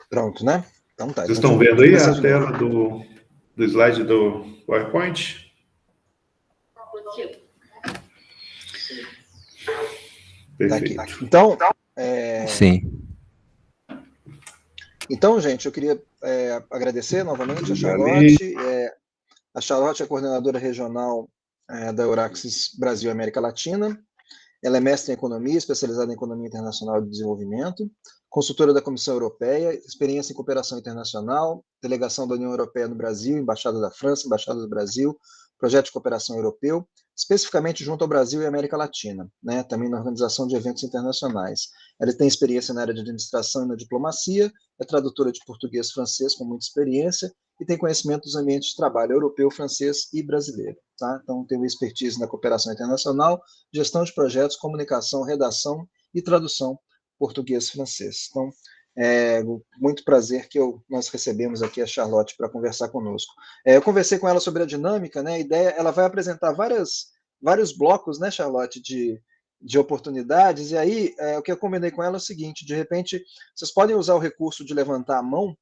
Pronto, né? Então tá. Vocês estão vendo aí a tela do slide do PowerPoint? Perfeito. Aqui. Então, Sim. Então, gente, eu queria agradecer novamente a Charlotte. A Charlotte é a coordenadora regional da Euraxis Brasil e América Latina. Ela é mestre em economia, especializada em economia internacional e de desenvolvimento, consultora da Comissão Europeia, experiência em cooperação internacional, delegação da União Europeia no Brasil, embaixada da França, embaixada do Brasil, projeto de cooperação europeu, especificamente junto ao Brasil e América Latina, né, também na organização de eventos internacionais. Ela tem experiência na área de administração e na diplomacia, é tradutora de português e francês com muita experiência e tem conhecimento dos ambientes de trabalho europeu, francês e brasileiro. Tá? Então, tem uma expertise na cooperação internacional, gestão de projetos, comunicação, redação e tradução português-francês. Então, muito prazer que nós recebemos aqui a Charlotte para conversar conosco. Eu conversei com ela sobre a dinâmica, né? A ideia, ela vai apresentar vários blocos, né, Charlotte, de oportunidades, e aí o que eu combinei com ela é o seguinte: de repente, vocês podem usar o recurso de levantar a mão,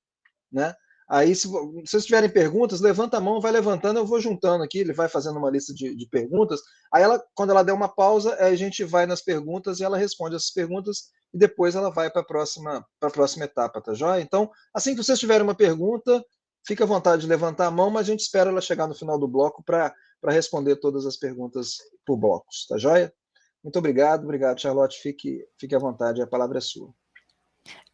né? Aí, se vocês tiverem perguntas, levanta a mão, vai levantando, eu vou juntando aqui, ele vai fazendo uma lista de perguntas. Aí, quando ela der uma pausa, a gente vai nas perguntas e ela responde essas perguntas e depois ela vai para a próxima etapa, tá joia? Então, assim que vocês tiverem uma pergunta, fica à vontade de levantar a mão, mas a gente espera ela chegar no final do bloco para responder todas as perguntas por blocos, tá joia? Muito obrigado, Charlotte, fique à vontade, a palavra é sua.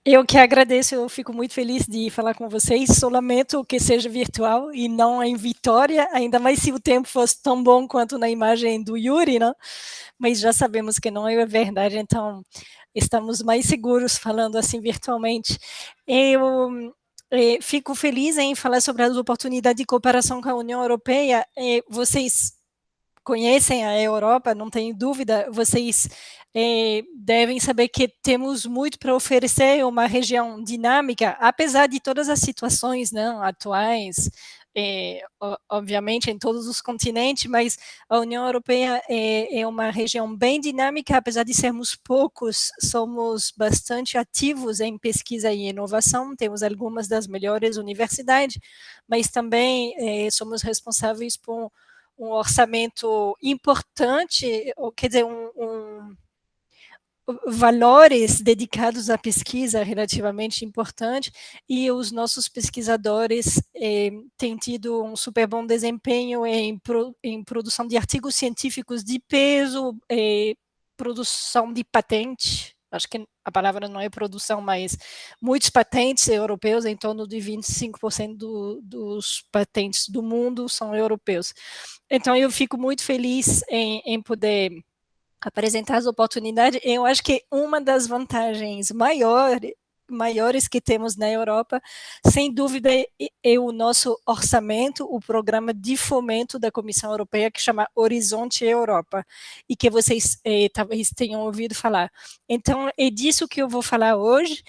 Eu que agradeço, eu fico muito feliz de falar com vocês. Só lamento que seja virtual e não em Vitória, ainda mais se o tempo fosse tão bom quanto na imagem do Yuri, né? Mas já sabemos que não é verdade, então estamos mais seguros falando assim virtualmente. Eu fico feliz em falar sobre as oportunidades de cooperação com a União Europeia. Vocês conhecem a Europa, não tenho dúvida, vocês devem saber que temos muito para oferecer, uma região dinâmica, apesar de todas as situações, né, atuais, obviamente em todos os continentes, mas a União Europeia é uma região bem dinâmica, apesar de sermos poucos, somos bastante ativos em pesquisa e inovação, temos algumas das melhores universidades, mas também somos responsáveis por um orçamento importante, ou quer dizer, valores dedicados à pesquisa relativamente importante, e os nossos pesquisadores têm tido um super bom desempenho em produção de artigos científicos de peso, produção de patente, acho que a palavra não é produção, mas muitos patentes europeus, em torno de 25% dos patentes do mundo são europeus. Então, eu fico muito feliz em poder apresentar as oportunidades. Eu acho que uma das vantagens maiores que temos na Europa, sem dúvida, é o nosso orçamento, o programa de fomento da Comissão Europeia, que chama Horizonte Europa, e que vocês talvez tenham ouvido falar. Então, é disso que eu vou falar hoje,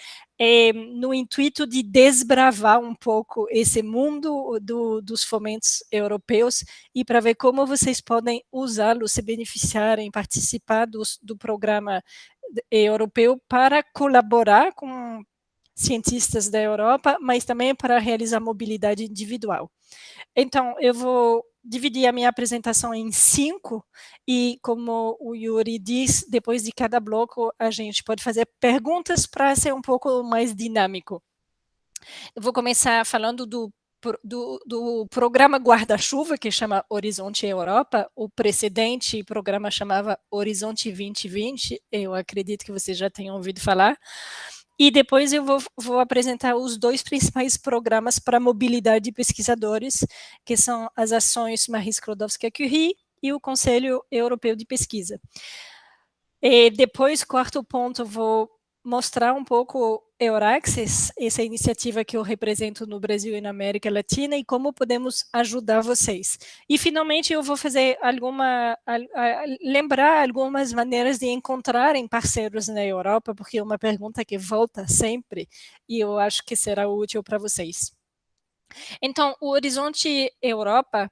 no intuito de desbravar um pouco esse mundo dos fomentos europeus e para ver como vocês podem usá-lo, se beneficiarem, participar do programa europeu para colaborar com cientistas da Europa, mas também para realizar mobilidade individual. Então, eu vou dividir a minha apresentação em 5, e como o Yuri diz, depois de cada bloco a gente pode fazer perguntas para ser um pouco mais dinâmico. Eu vou começar falando do programa guarda-chuva, que chama Horizonte Europa. O precedente programa chamava Horizonte 2020, eu acredito que vocês já tenham ouvido falar. E depois eu vou apresentar os 2 principais programas para mobilidade de pesquisadores, que são as ações Marie Skłodowska-Curie e o Conselho Europeu de Pesquisa. E depois, quarto ponto, vou mostrar um pouco Euraxis, essa iniciativa que eu represento no Brasil e na América Latina, e como podemos ajudar vocês. E, finalmente, eu vou fazer lembrar algumas maneiras de encontrarem parceiros na Europa, porque é uma pergunta que volta sempre, e eu acho que será útil para vocês. Então, o Horizonte Europa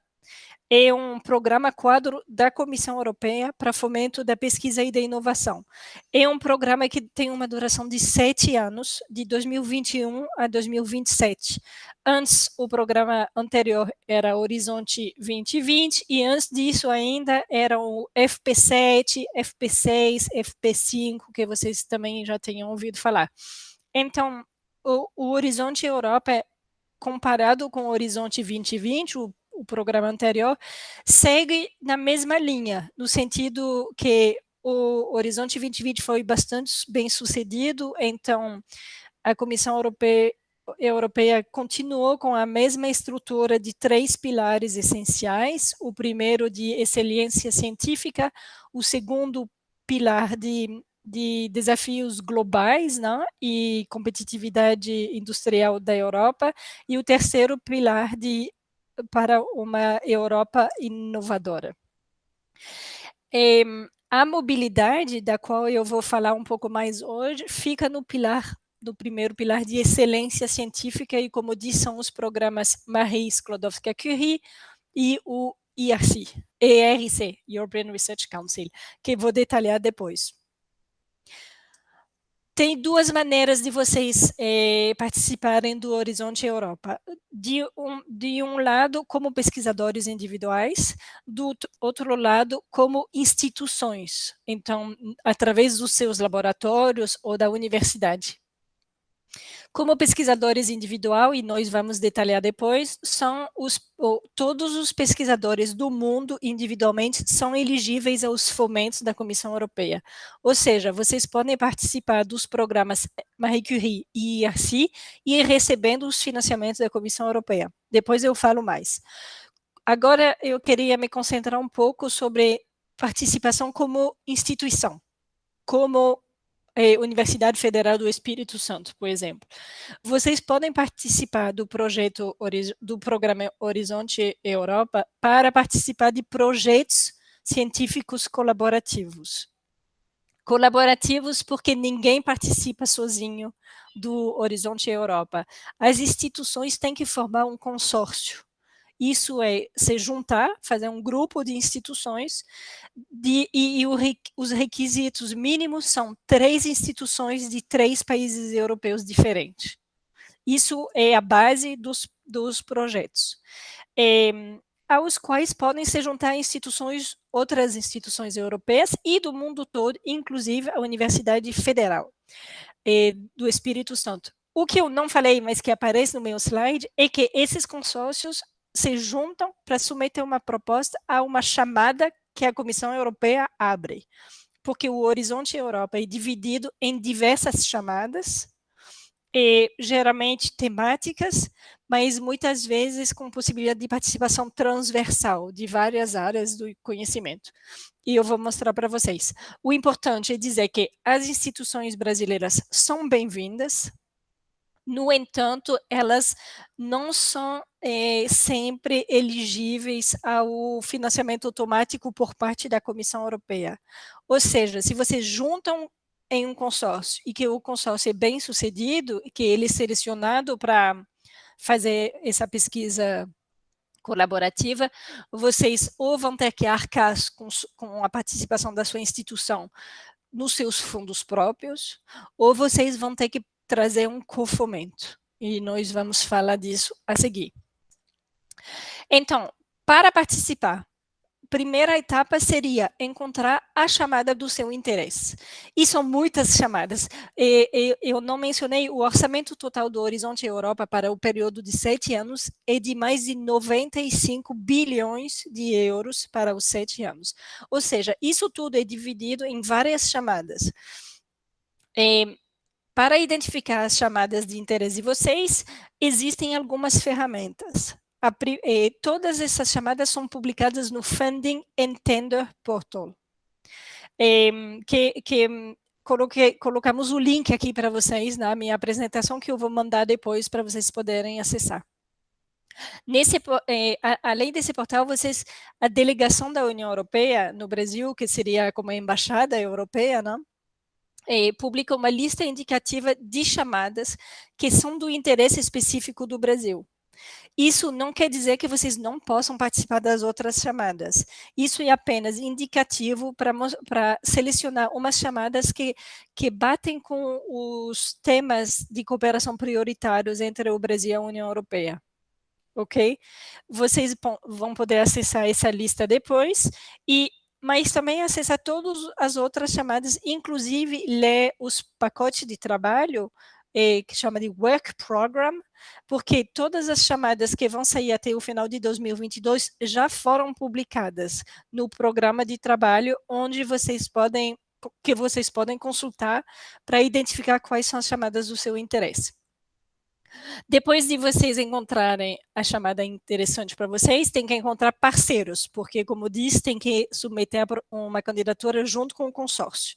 é um programa quadro da Comissão Europeia para fomento da pesquisa e da inovação. É um programa que tem uma duração de 7 anos, de 2021 a 2027. Antes, o programa anterior era Horizonte 2020, e antes disso ainda eram o FP7, FP6, FP5, que vocês também já tenham ouvido falar. Então, o Horizonte Europa, comparado com o Horizonte 2020, o programa anterior, segue na mesma linha, no sentido que o Horizonte 2020 foi bastante bem sucedido, então a Comissão Europeia continuou com a mesma estrutura de 3 pilares essenciais: o primeiro de excelência científica, o segundo pilar de desafios globais, né, e competitividade industrial da Europa, e o terceiro pilar para uma Europa inovadora. A mobilidade, da qual eu vou falar um pouco mais hoje, fica no primeiro pilar de excelência científica, e, como disse, são os programas Marie Skłodowska-Curie e o ERC, European Research Council, que vou detalhar depois. Tem 2 maneiras de vocês participarem do Horizonte Europa. De um lado, como pesquisadores individuais, do outro lado, como instituições, então, através dos seus laboratórios ou da universidade. Como pesquisadores individual, e nós vamos detalhar depois, todos os pesquisadores do mundo individualmente são elegíveis aos fomentos da Comissão Europeia. Ou seja, vocês podem participar dos programas Marie Curie e IRC e ir recebendo os financiamentos da Comissão Europeia. Depois eu falo mais. Agora eu queria me concentrar um pouco sobre participação como instituição, como Universidade Federal do Espírito Santo, por exemplo. Vocês podem participar do programa Horizonte Europa para participar de projetos científicos colaborativos. Colaborativos porque ninguém participa sozinho do Horizonte Europa. As instituições têm que formar um consórcio. Isso é se juntar, fazer um grupo de instituições, os requisitos mínimos são 3 instituições de 3 países europeus diferentes. Isso é a base dos projetos, aos quais podem se juntar outras instituições europeias e do mundo todo, inclusive a Universidade Federal do Espírito Santo. O que eu não falei, mas que aparece no meu slide, é que esses consórcios se juntam para submeter uma proposta a uma chamada que a Comissão Europeia abre, porque o Horizonte Europa é dividido em diversas chamadas, geralmente temáticas, mas muitas vezes com possibilidade de participação transversal de várias áreas do conhecimento. E eu vou mostrar para vocês. O importante é dizer que as instituições brasileiras são bem-vindas. No entanto, elas não são sempre elegíveis ao financiamento automático por parte da Comissão Europeia. Ou seja, se vocês juntam em um consórcio e que o consórcio é bem sucedido, e que ele é selecionado para fazer essa pesquisa colaborativa, vocês ou vão ter que arcar com a participação da sua instituição nos seus fundos próprios, ou vocês vão ter que trazer um cofomento, e nós vamos falar disso a seguir. Então, para participar, primeira etapa seria encontrar a chamada do seu interesse. E são muitas chamadas. Eu não mencionei, o orçamento total do Horizonte Europa para o período de 7 anos é de mais de 95 bilhões de euros para os 7 anos. Ou seja, isso tudo é dividido em várias chamadas. Para identificar as chamadas de interesse de vocês, existem algumas ferramentas. Todas essas chamadas são publicadas no Funding and Tender Portal, colocamos o link aqui para vocês na minha apresentação, que eu vou mandar depois para vocês poderem acessar. Além desse portal, a delegação da União Europeia no Brasil, que seria como a embaixada europeia, né? Publica uma lista indicativa de chamadas que são do interesse específico do Brasil. Isso não quer dizer que vocês não possam participar das outras chamadas. Isso é apenas indicativo para selecionar umas chamadas que batem com os temas de cooperação prioritários entre o Brasil e a União Europeia. Ok? Vocês vão poder acessar essa lista depois, mas também acessar todas as outras chamadas, inclusive ler os pacotes de trabalho, que chama de Work Program, porque todas as chamadas que vão sair até o final de 2022 já foram publicadas no programa de trabalho, que vocês podem consultar para identificar quais são as chamadas do seu interesse. Depois de vocês encontrarem a chamada interessante para vocês, tem que encontrar parceiros, porque, como disse, tem que submeter uma candidatura junto com o consórcio.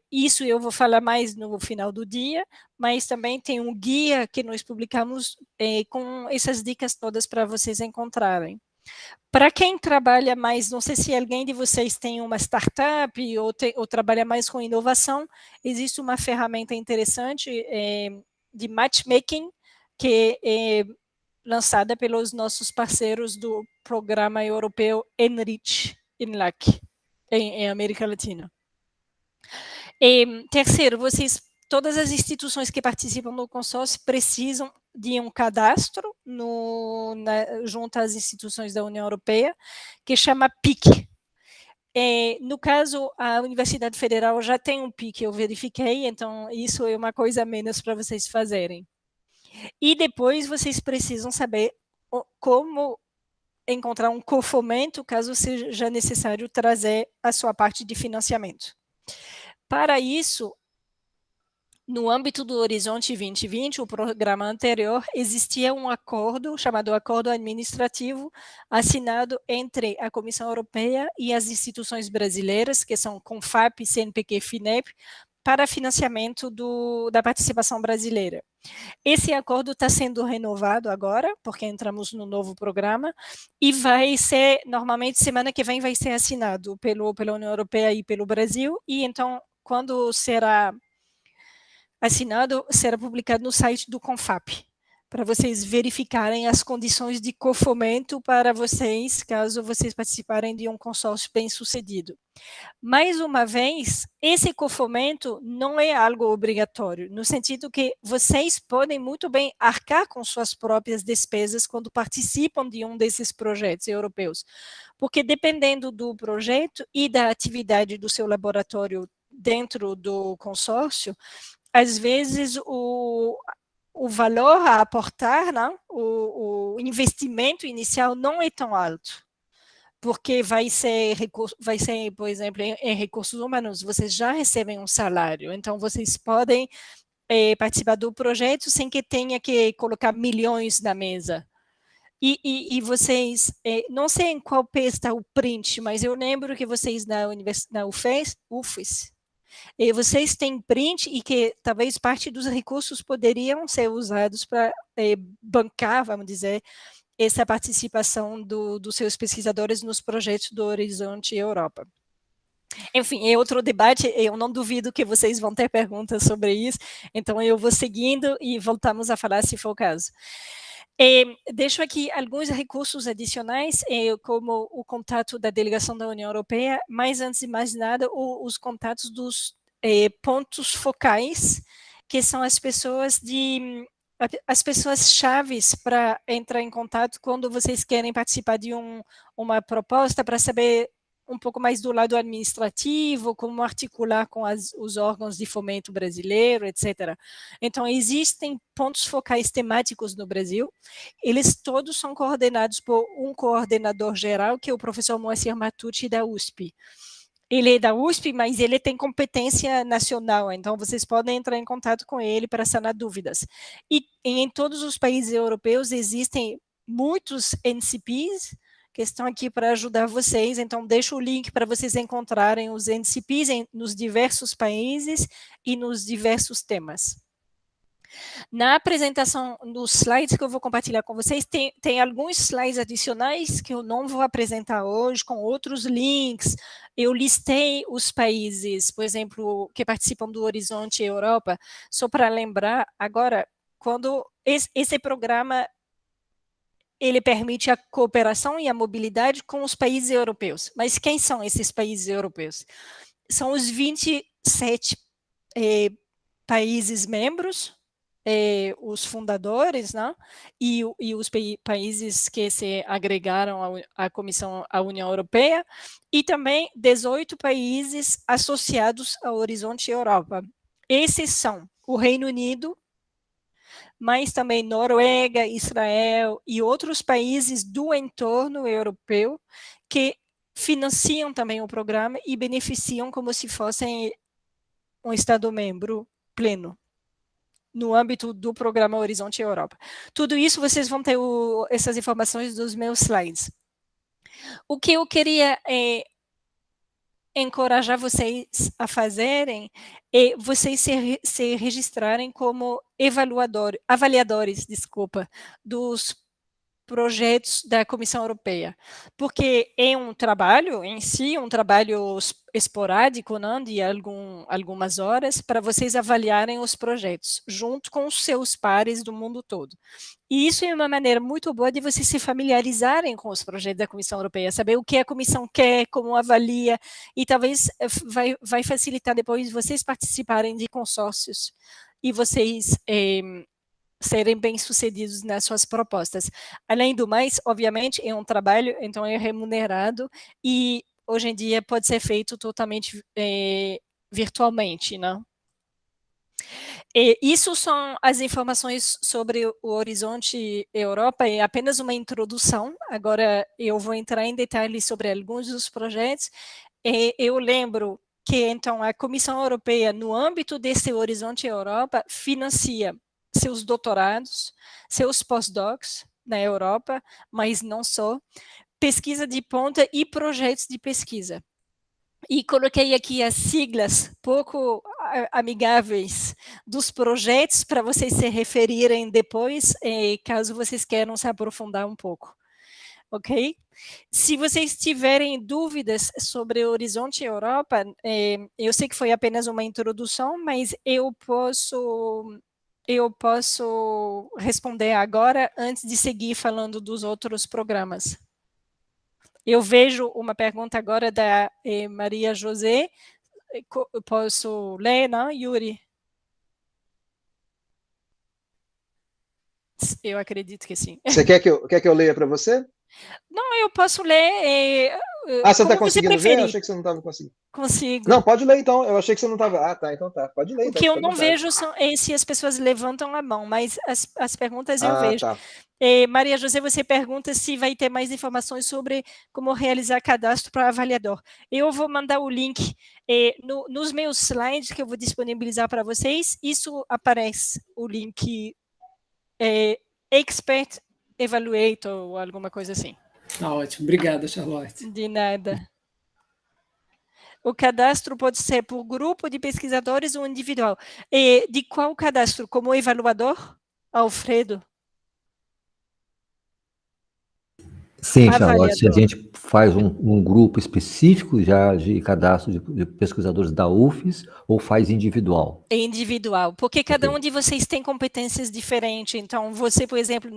Isso eu vou falar mais no final do dia, mas também tem um guia que nós publicamos com essas dicas todas para vocês encontrarem. Para quem trabalha mais, não sei se alguém de vocês tem uma startup ou trabalha mais com inovação, existe uma ferramenta interessante de matchmaking, que é lançada pelos nossos parceiros do programa europeu Enrich, ENLAC, em América Latina. Terceiro, todas as instituições que participam do consórcio precisam de um cadastro junto às instituições da União Europeia, que chama PIC. No caso, a Universidade Federal já tem um PIC, eu verifiquei, então isso é uma coisa a menos para vocês fazerem. E depois vocês precisam saber como encontrar um cofomento, caso seja necessário trazer a sua parte de financiamento. Para isso, no âmbito do Horizonte 2020, o programa anterior, existia um acordo, chamado Acordo Administrativo, assinado entre a Comissão Europeia e as instituições brasileiras, que são CONFAP, CNPq e FINEP, para financiamento da participação brasileira. Esse acordo está sendo renovado agora, porque entramos no novo programa, e vai ser, normalmente, semana que vem vai ser assinado pela União Europeia e pelo Brasil, e então, quando será assinado, será publicado no site do CONFAP, para vocês verificarem as condições de cofomento para vocês, caso vocês participarem de um consórcio bem-sucedido. Mais uma vez, esse cofomento não é algo obrigatório, no sentido que vocês podem muito bem arcar com suas próprias despesas quando participam de um desses projetos europeus, porque dependendo do projeto e da atividade do seu laboratório dentro do consórcio, às vezes o valor a aportar, não? O investimento inicial não é tão alto, porque vai ser, por exemplo, em recursos humanos, vocês já recebem um salário, então vocês podem participar do projeto sem que tenha que colocar milhões na mesa. E vocês, não sei em qual pé está o print, mas eu lembro que vocês na UFES, vocês têm print e que talvez parte dos recursos poderiam ser usados para bancar, vamos dizer, essa participação dos seus pesquisadores nos projetos do Horizonte Europa. Enfim, é outro debate, eu não duvido que vocês vão ter perguntas sobre isso, então eu vou seguindo e voltamos a falar se for o caso. Deixo aqui alguns recursos adicionais, como o contato da delegação da União Europeia, mas antes de mais nada, os contatos dos pontos focais, que são as pessoas chaves para entrar em contato quando vocês querem participar de uma proposta para saber um pouco mais do lado administrativo, como articular com os órgãos de fomento brasileiro, etc. Então, existem pontos focais temáticos no Brasil, eles todos são coordenados por um coordenador geral, que é o professor Moacir Matucci, da USP. Ele é da USP, mas ele tem competência nacional, então vocês podem entrar em contato com ele para sanar dúvidas. E em todos os países europeus existem muitos NCPs, que estão aqui para ajudar vocês, então deixo o link para vocês encontrarem os NCPs nos diversos países e nos diversos temas. Na apresentação, nos slides que eu vou compartilhar com vocês, tem alguns slides adicionais que eu não vou apresentar hoje, com outros links. Eu listei os países, por exemplo, que participam do Horizonte Europa, só para lembrar, agora, quando esse programa ele permite a cooperação e a mobilidade com os países europeus. Mas quem são esses países europeus? São os 27 países membros, os fundadores, né? E os países que se agregaram à Comissão, à União Europeia, e também 18 países associados ao Horizonte Europa. Esses são o Reino Unido, mas também Noruega, Israel e outros países do entorno europeu que financiam também o programa e beneficiam como se fossem um Estado-membro pleno no âmbito do programa Horizonte Europa. Tudo isso vocês vão ter essas informações dos meus slides. O que eu queria encorajar vocês a fazerem é vocês se registrarem como avaliadores, dos projetos da Comissão Europeia, porque é um trabalho em si, um trabalho esporádico, né, de algumas horas, para vocês avaliarem os projetos, junto com os seus pares do mundo todo. E isso é uma maneira muito boa de vocês se familiarizarem com os projetos da Comissão Europeia, saber o que a Comissão quer, como avalia, e talvez vai facilitar depois vocês participarem de consórcios e vocês serem bem-sucedidos nas suas propostas. Além do mais, obviamente, é um trabalho, então é remunerado, e hoje em dia pode ser feito totalmente virtualmente, né? Isso são as informações sobre o Horizonte Europa, é apenas uma introdução, agora eu vou entrar em detalhes sobre alguns dos projetos. Eu lembro que, então, a Comissão Europeia, no âmbito desse Horizonte Europa, financia seus doutorados, seus pós-docs na Europa, mas não só, pesquisa de ponta e projetos de pesquisa. E coloquei aqui as siglas pouco amigáveis dos projetos para vocês se referirem depois, caso vocês queiram se aprofundar um pouco. Ok? Se vocês tiverem dúvidas sobre o Horizonte Europa, eu sei que foi apenas uma introdução, mas eu posso responder agora antes de seguir falando dos outros programas. Eu vejo uma pergunta agora da Maria José. Posso ler, não, Yuri? Eu acredito que sim. Você quer que eu leia para você? Não, eu posso ler. Você está conseguindo ver? Eu achei que você não estava conseguindo. Consigo. Não, pode ler então. Eu achei que você não estava. Tá, então tá. Pode ler. O que eu não vejo é se as pessoas levantam a mão, mas as perguntas eu vejo. Tá. Maria José, você pergunta se vai ter mais informações sobre como realizar cadastro para avaliador. Eu vou mandar o link nos meus slides que eu vou disponibilizar para vocês. Isso aparece, o link Expert Evaluator ou alguma coisa assim. Tá ótimo. Obrigada, Charlotte. De nada. O cadastro pode ser por grupo de pesquisadores ou individual. De qual cadastro? Como avaliador? Alfredo? Sim, Charlotte, se a gente faz um grupo específico já de cadastro de pesquisadores da UFES ou faz individual? É individual, porque cada um de vocês tem competências diferentes. Então, você, por exemplo,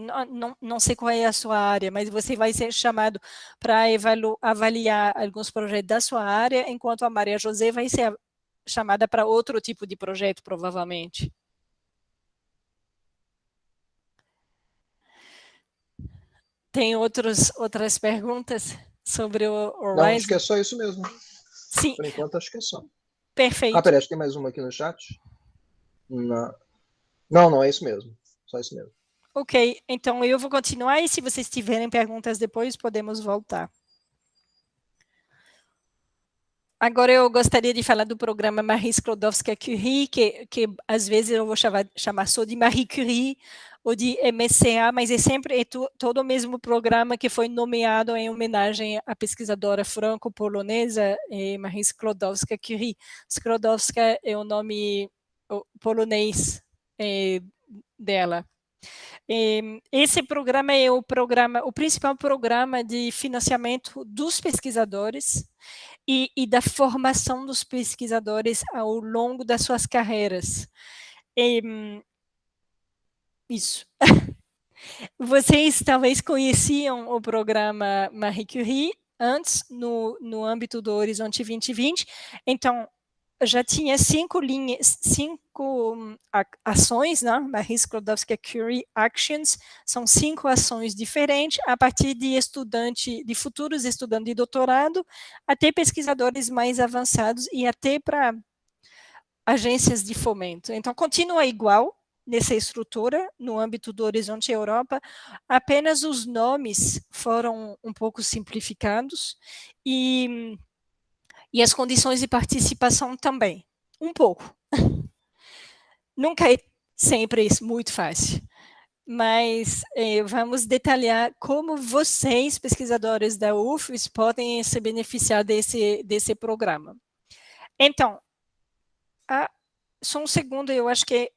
não sei qual é a sua área, mas você vai ser chamado para avaliar alguns projetos da sua área, enquanto a Maria José vai ser chamada para outro tipo de projeto, provavelmente. Tem outras perguntas sobre o Horizon? Não, acho que é só isso mesmo. Sim. Por enquanto, acho que é só. Perfeito. Peraí, acho que tem mais uma aqui no chat. Não, é isso mesmo. Só isso mesmo. Ok, então eu vou continuar e se vocês tiverem perguntas depois, podemos voltar. Agora eu gostaria de falar do programa Marie Skłodowska-Curie, que às vezes eu vou chamar só de Marie Curie ou de MSCA, mas é sempre todo o mesmo programa que foi nomeado em homenagem à pesquisadora franco-polonesa Marie Skłodowska-Curie. Skłodowska é o nome polonês dela. Esse programa é o principal programa de financiamento dos pesquisadores e da formação dos pesquisadores ao longo das suas carreiras. Isso. Vocês talvez conheciam o programa Marie Curie antes, no âmbito do Horizonte 2020. Então, já tinha 5 ações, né? Marie Skłodowska-Curie Actions, são 5 ações diferentes, a partir de futuros estudantes de doutorado, até pesquisadores mais avançados e até para agências de fomento. Então, continua igual nessa estrutura, no âmbito do Horizonte Europa, apenas os nomes foram um pouco simplificados e as condições de participação também, um pouco. Nunca é sempre muito fácil, mas vamos detalhar como vocês, pesquisadores da UFES, podem se beneficiar desse programa. Então, só um segundo, eu acho que...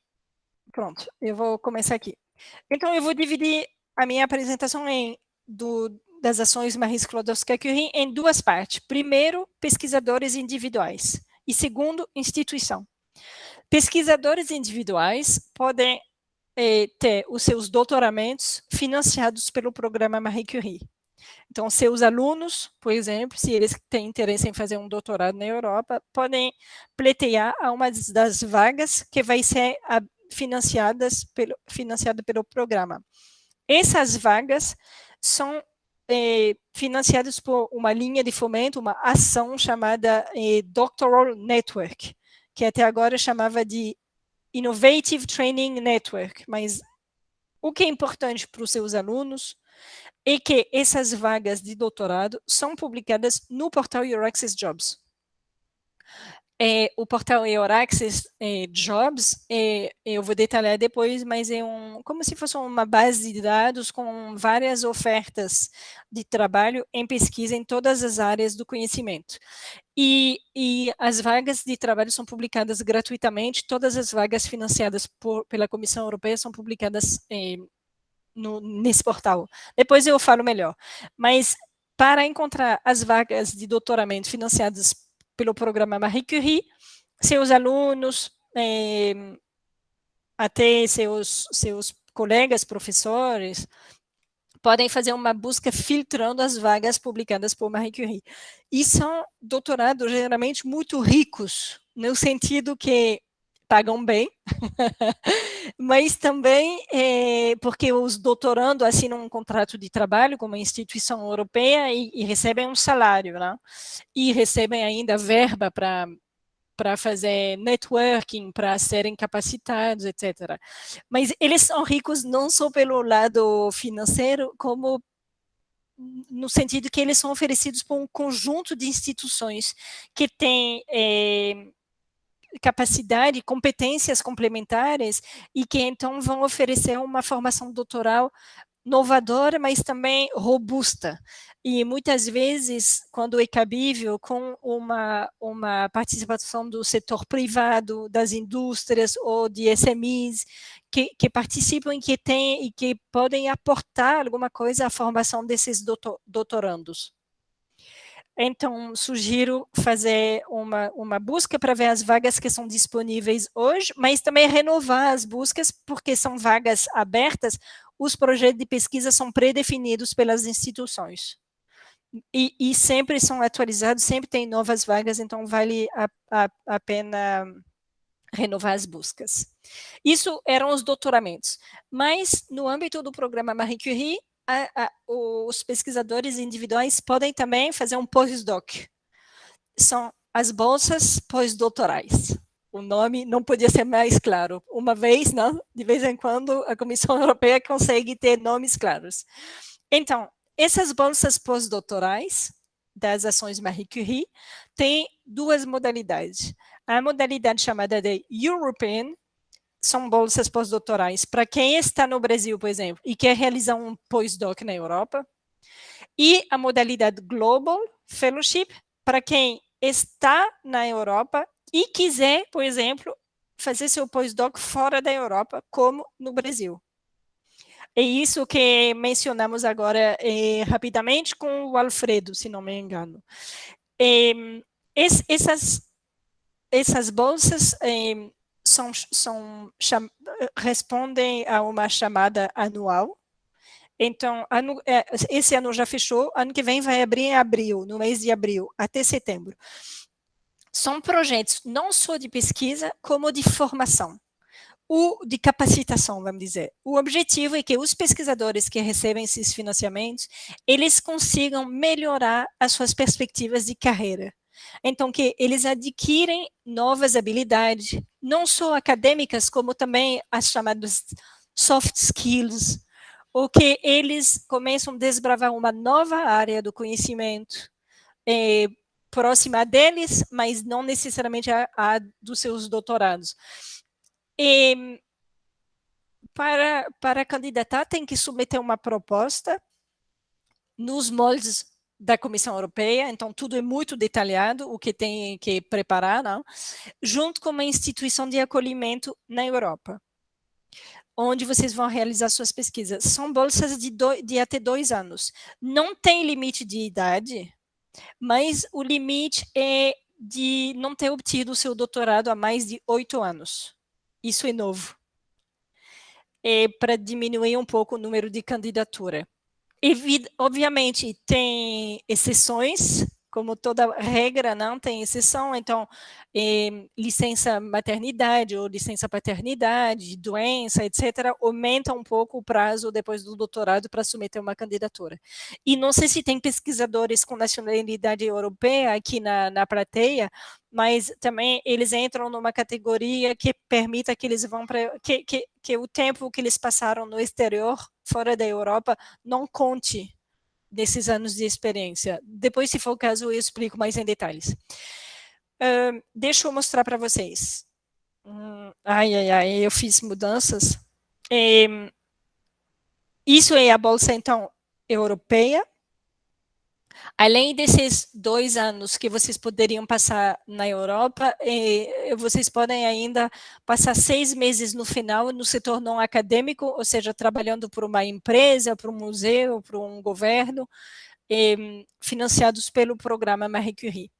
Pronto, eu vou começar aqui. Então, eu vou dividir a minha apresentação das ações Marie Skłodowska-Curie em 2 partes. Primeiro, pesquisadores individuais. E segundo, instituição. Pesquisadores individuais podem ter os seus doutoramentos financiados pelo programa Marie Curie. Então, seus alunos, por exemplo, se eles têm interesse em fazer um doutorado na Europa, podem pleitear a uma das vagas que vai ser financiada pelo programa. Essas vagas são financiadas por uma linha de fomento, uma ação chamada Doctoral Network, que até agora chamava de Innovative Training Network, mas o que é importante para os seus alunos é que essas vagas de doutorado são publicadas no portal Euraccess Jobs. O portal Euraccess Jobs, eu vou detalhar depois, mas é como se fosse uma base de dados com várias ofertas de trabalho em pesquisa em todas as áreas do conhecimento. E as vagas de trabalho são publicadas gratuitamente, todas as vagas financiadas pela Comissão Europeia são publicadas nesse portal. Depois eu falo melhor. Mas para encontrar as vagas de doutoramento financiadas pelo programa Marie Curie, seus alunos, até seus colegas professores, podem fazer uma busca filtrando as vagas publicadas por Marie Curie. E são doutorados geralmente muito ricos, no sentido que pagam bem, mas também porque os doutorandos assinam um contrato de trabalho com uma instituição europeia e recebem um salário, né? E recebem ainda verba para fazer networking, para serem capacitados, etc. Mas eles são ricos não só pelo lado financeiro, como no sentido que eles são oferecidos por um conjunto de instituições que têm capacidade, competências complementares e que então vão oferecer uma formação doutoral inovadora, mas também robusta. E muitas vezes, quando é cabível, com uma participação do setor privado, das indústrias ou de SMEs, que participam e que podem aportar alguma coisa à formação desses doutorandos. Então, sugiro fazer uma busca para ver as vagas que são disponíveis hoje, mas também renovar as buscas, porque são vagas abertas, os projetos de pesquisa são pré-definidos pelas instituições. E sempre são atualizados, sempre tem novas vagas, então vale a pena renovar as buscas. Isso eram os doutoramentos. Mas, no âmbito do programa Marie Curie, os pesquisadores individuais podem também fazer um pós-doc. São as bolsas pós-doutorais. O nome não podia ser mais claro. Uma vez, não? De vez em quando, a Comissão Europeia consegue ter nomes claros. Então, essas bolsas pós-doutorais das ações Marie Curie têm 2 modalidades. A modalidade chamada de European, são bolsas pós-doutorais para quem está no Brasil, por exemplo, e quer realizar um pós-doc na Europa. E a modalidade Global Fellowship, para quem está na Europa e quiser, por exemplo, fazer seu pós-doc fora da Europa, como no Brasil. É isso que mencionamos agora rapidamente com o Alfredo, se não me engano. Essas bolsas respondem a uma chamada anual, Então, esse ano já fechou, ano que vem vai abrir em abril, no mês de abril, até setembro. São projetos não só de pesquisa, como de formação, ou de capacitação, vamos dizer. O objetivo é que os pesquisadores que recebem esses financiamentos, eles consigam melhorar as suas perspectivas de carreira. Então, que eles adquirem novas habilidades, não só acadêmicas, como também as chamadas soft skills, ou que eles começam a desbravar uma nova área do conhecimento, próxima deles, mas não necessariamente a dos seus doutorados. E para candidatar, tem que submeter uma proposta nos moldes da Comissão Europeia, então tudo é muito detalhado, o que tem que preparar, não? Junto com uma instituição de acolhimento na Europa, onde vocês vão realizar suas pesquisas. São bolsas de até 2 anos. Não tem limite de idade, mas o limite é de não ter obtido o seu doutorado há mais de 8 anos. Isso é novo. É para diminuir um pouco o número de candidatura. Obviamente, tem exceções, como toda regra, não tem exceção, então, licença maternidade ou licença paternidade, doença, etc., aumenta um pouco o prazo depois do doutorado para submeter uma candidatura. E não sei se tem pesquisadores com nacionalidade europeia aqui na plateia, mas também eles entram numa categoria que permita que eles vão para que o tempo que eles passaram no exterior, fora da Europa, não conte desses anos de experiência. Depois, se for o caso, eu explico mais em detalhes. Deixa eu mostrar para vocês. Eu fiz mudanças. Isso é a bolsa, então, europeia. Além desses 2 anos que vocês poderiam passar na Europa, vocês podem ainda passar 6 meses no final no setor não acadêmico, ou seja, trabalhando por uma empresa, por um museu, por um governo, financiados pelo programa Marie Curie.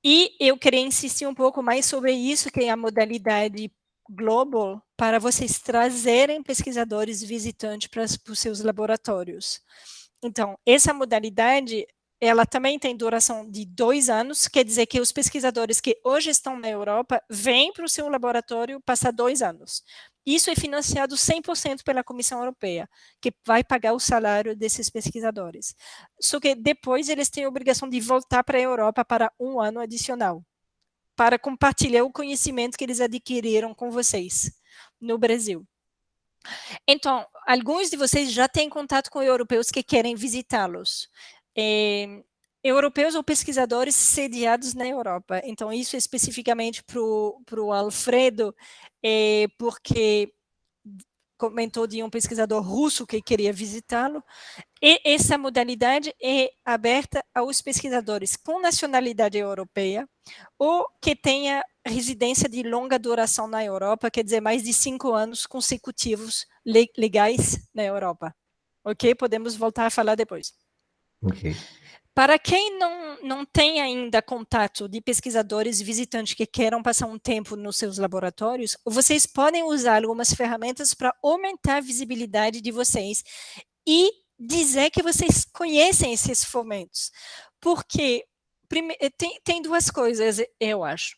E eu queria insistir um pouco mais sobre isso, que é a modalidade global, para vocês trazerem pesquisadores visitantes para os seus laboratórios. Então, essa modalidade, ela também tem duração de 2 anos, quer dizer que os pesquisadores que hoje estão na Europa vêm para o seu laboratório passar 2 anos. Isso é financiado 100% pela Comissão Europeia, que vai pagar o salário desses pesquisadores. Só que depois eles têm a obrigação de voltar para a Europa para 1 ano adicional, para compartilhar o conhecimento que eles adquiriram com vocês no Brasil. Então, alguns de vocês já têm contato com europeus que querem visitá-los. Europeus ou pesquisadores sediados na Europa. Então, isso especificamente para o Alfredo, porque comentou de um pesquisador russo que queria visitá-lo. E essa modalidade é aberta aos pesquisadores com nacionalidade europeia ou que tenha residência de longa duração na Europa, quer dizer, mais de 5 anos consecutivos legais na Europa. Ok? Podemos voltar a falar depois. Ok. Para quem não tem ainda contato de pesquisadores visitantes que queiram passar um tempo nos seus laboratórios, vocês podem usar algumas ferramentas para aumentar a visibilidade de vocês e dizer que vocês conhecem esses fomentos. Porque tem 2 coisas, eu acho.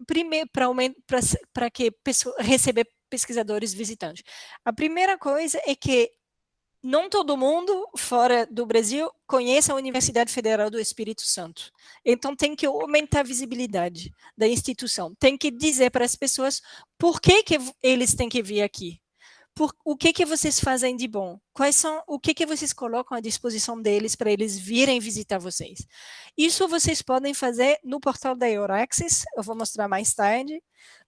Primeiro, para receber pesquisadores visitantes. A primeira coisa é que não todo mundo fora do Brasil conhece a Universidade Federal do Espírito Santo. Então, tem que aumentar a visibilidade da instituição. Tem que dizer para as pessoas por que eles têm que vir aqui. O que vocês fazem de bom? O que vocês colocam à disposição deles para eles virem visitar vocês? Isso vocês podem fazer no portal da Euraxis, eu vou mostrar mais tarde,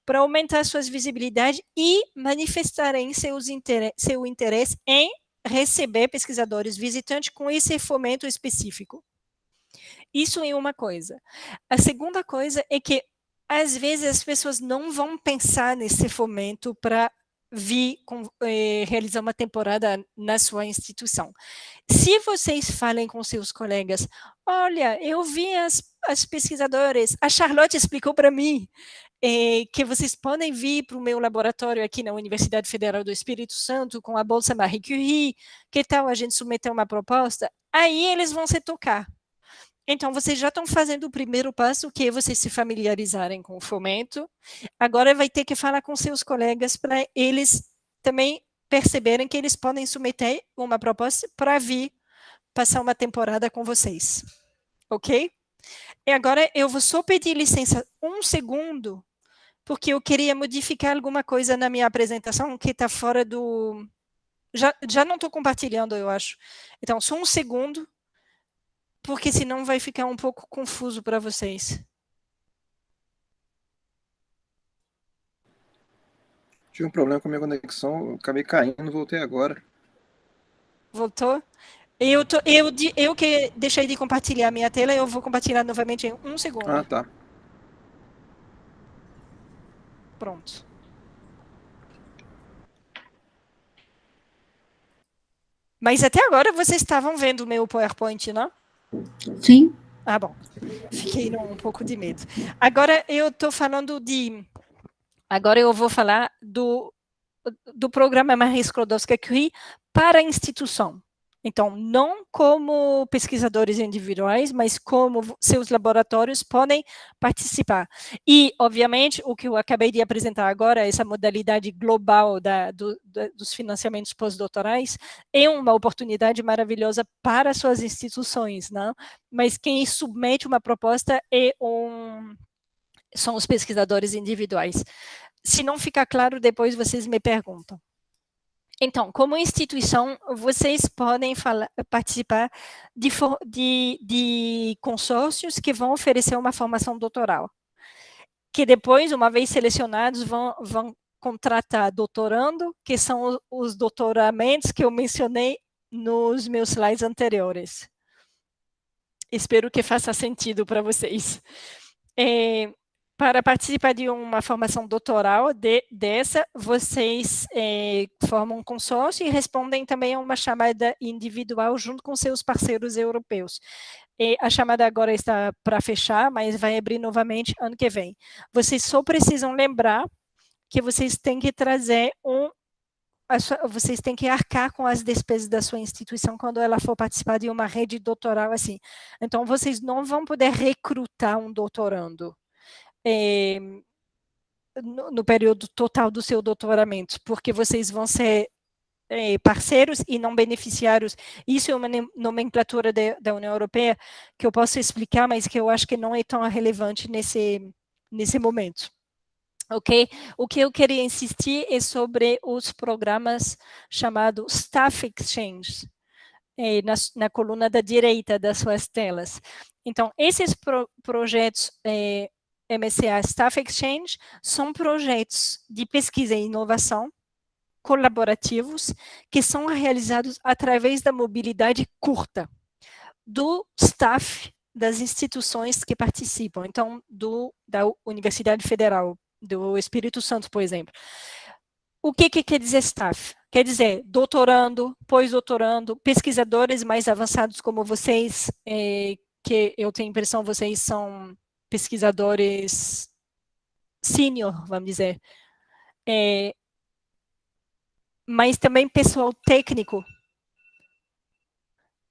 para aumentar suas visibilidade e manifestarem seu interesse em receber pesquisadores visitantes com esse fomento específico. Isso é uma coisa. A segunda coisa é que, às vezes, as pessoas não vão pensar nesse fomento para vir realizar uma temporada na sua instituição. Se vocês falem com seus colegas, olha, eu vi as pesquisadoras, a Charlotte explicou para mim, que vocês podem vir para o meu laboratório aqui na Universidade Federal do Espírito Santo com a Bolsa Marie Curie, que tal a gente submeter uma proposta? Aí eles vão se tocar. Então, vocês já estão fazendo o primeiro passo, que é vocês se familiarizarem com o fomento. Agora vai ter que falar com seus colegas para eles também perceberem que eles podem submeter uma proposta para vir passar uma temporada com vocês. Ok? E agora eu vou só pedir licença um segundo, porque eu queria modificar alguma coisa na minha apresentação que está fora do... Já não estou compartilhando, eu acho. Então, só um segundo, porque senão vai ficar um pouco confuso para vocês. Tive um problema com a minha conexão, eu acabei caindo, voltei agora. Voltou? Eu que deixei de compartilhar a minha tela, eu vou compartilhar novamente em um segundo. Ah, tá. Pronto. Mas até agora vocês estavam vendo o meu PowerPoint, não? Sim. Ah, bom. Fiquei um pouco de medo. Agora eu estou falando de... Agora eu vou falar do programa Marie Skłodowska-Curie para a instituição. Então, não como pesquisadores individuais, mas como seus laboratórios podem participar. E, obviamente, o que eu acabei de apresentar agora, essa modalidade global dos financiamentos pós-doutorais, é uma oportunidade maravilhosa para suas instituições, não? Mas quem submete uma proposta são os pesquisadores individuais. Se não ficar claro, depois vocês me perguntam. Então, como instituição, vocês podem participar de consórcios que vão oferecer uma formação doutoral, que depois, uma vez selecionados, vão contratar doutorando, que são os doutoramentos que eu mencionei nos meus slides anteriores. Espero que faça sentido para vocês. Para participar de uma formação doutoral dessa, vocês formam um consórcio e respondem também a uma chamada individual junto com seus parceiros europeus. A chamada agora está para fechar, mas vai abrir novamente ano que vem. Vocês só precisam lembrar que vocês têm que trazer vocês têm que arcar com as despesas da sua instituição quando ela for participar de uma rede doutoral assim. Então, vocês não vão poder recrutar um doutorando no período total do seu doutoramento, porque vocês vão ser parceiros e não beneficiários. Isso é uma nomenclatura da União Europeia que eu posso explicar, mas que eu acho que não é tão relevante nesse momento. Ok? O que eu queria insistir é sobre os programas chamados Staff Exchange, na coluna da direita das suas telas. Então, esses projetos MSA Staff Exchange são projetos de pesquisa e inovação colaborativos que são realizados através da mobilidade curta do staff das instituições que participam. Então, da Universidade Federal do Espírito Santo, por exemplo. O que quer dizer staff? Quer dizer doutorando, pós-doutorando, pesquisadores mais avançados como vocês, que eu tenho a impressão vocês são pesquisadores sênior, vamos dizer. Mas também pessoal técnico.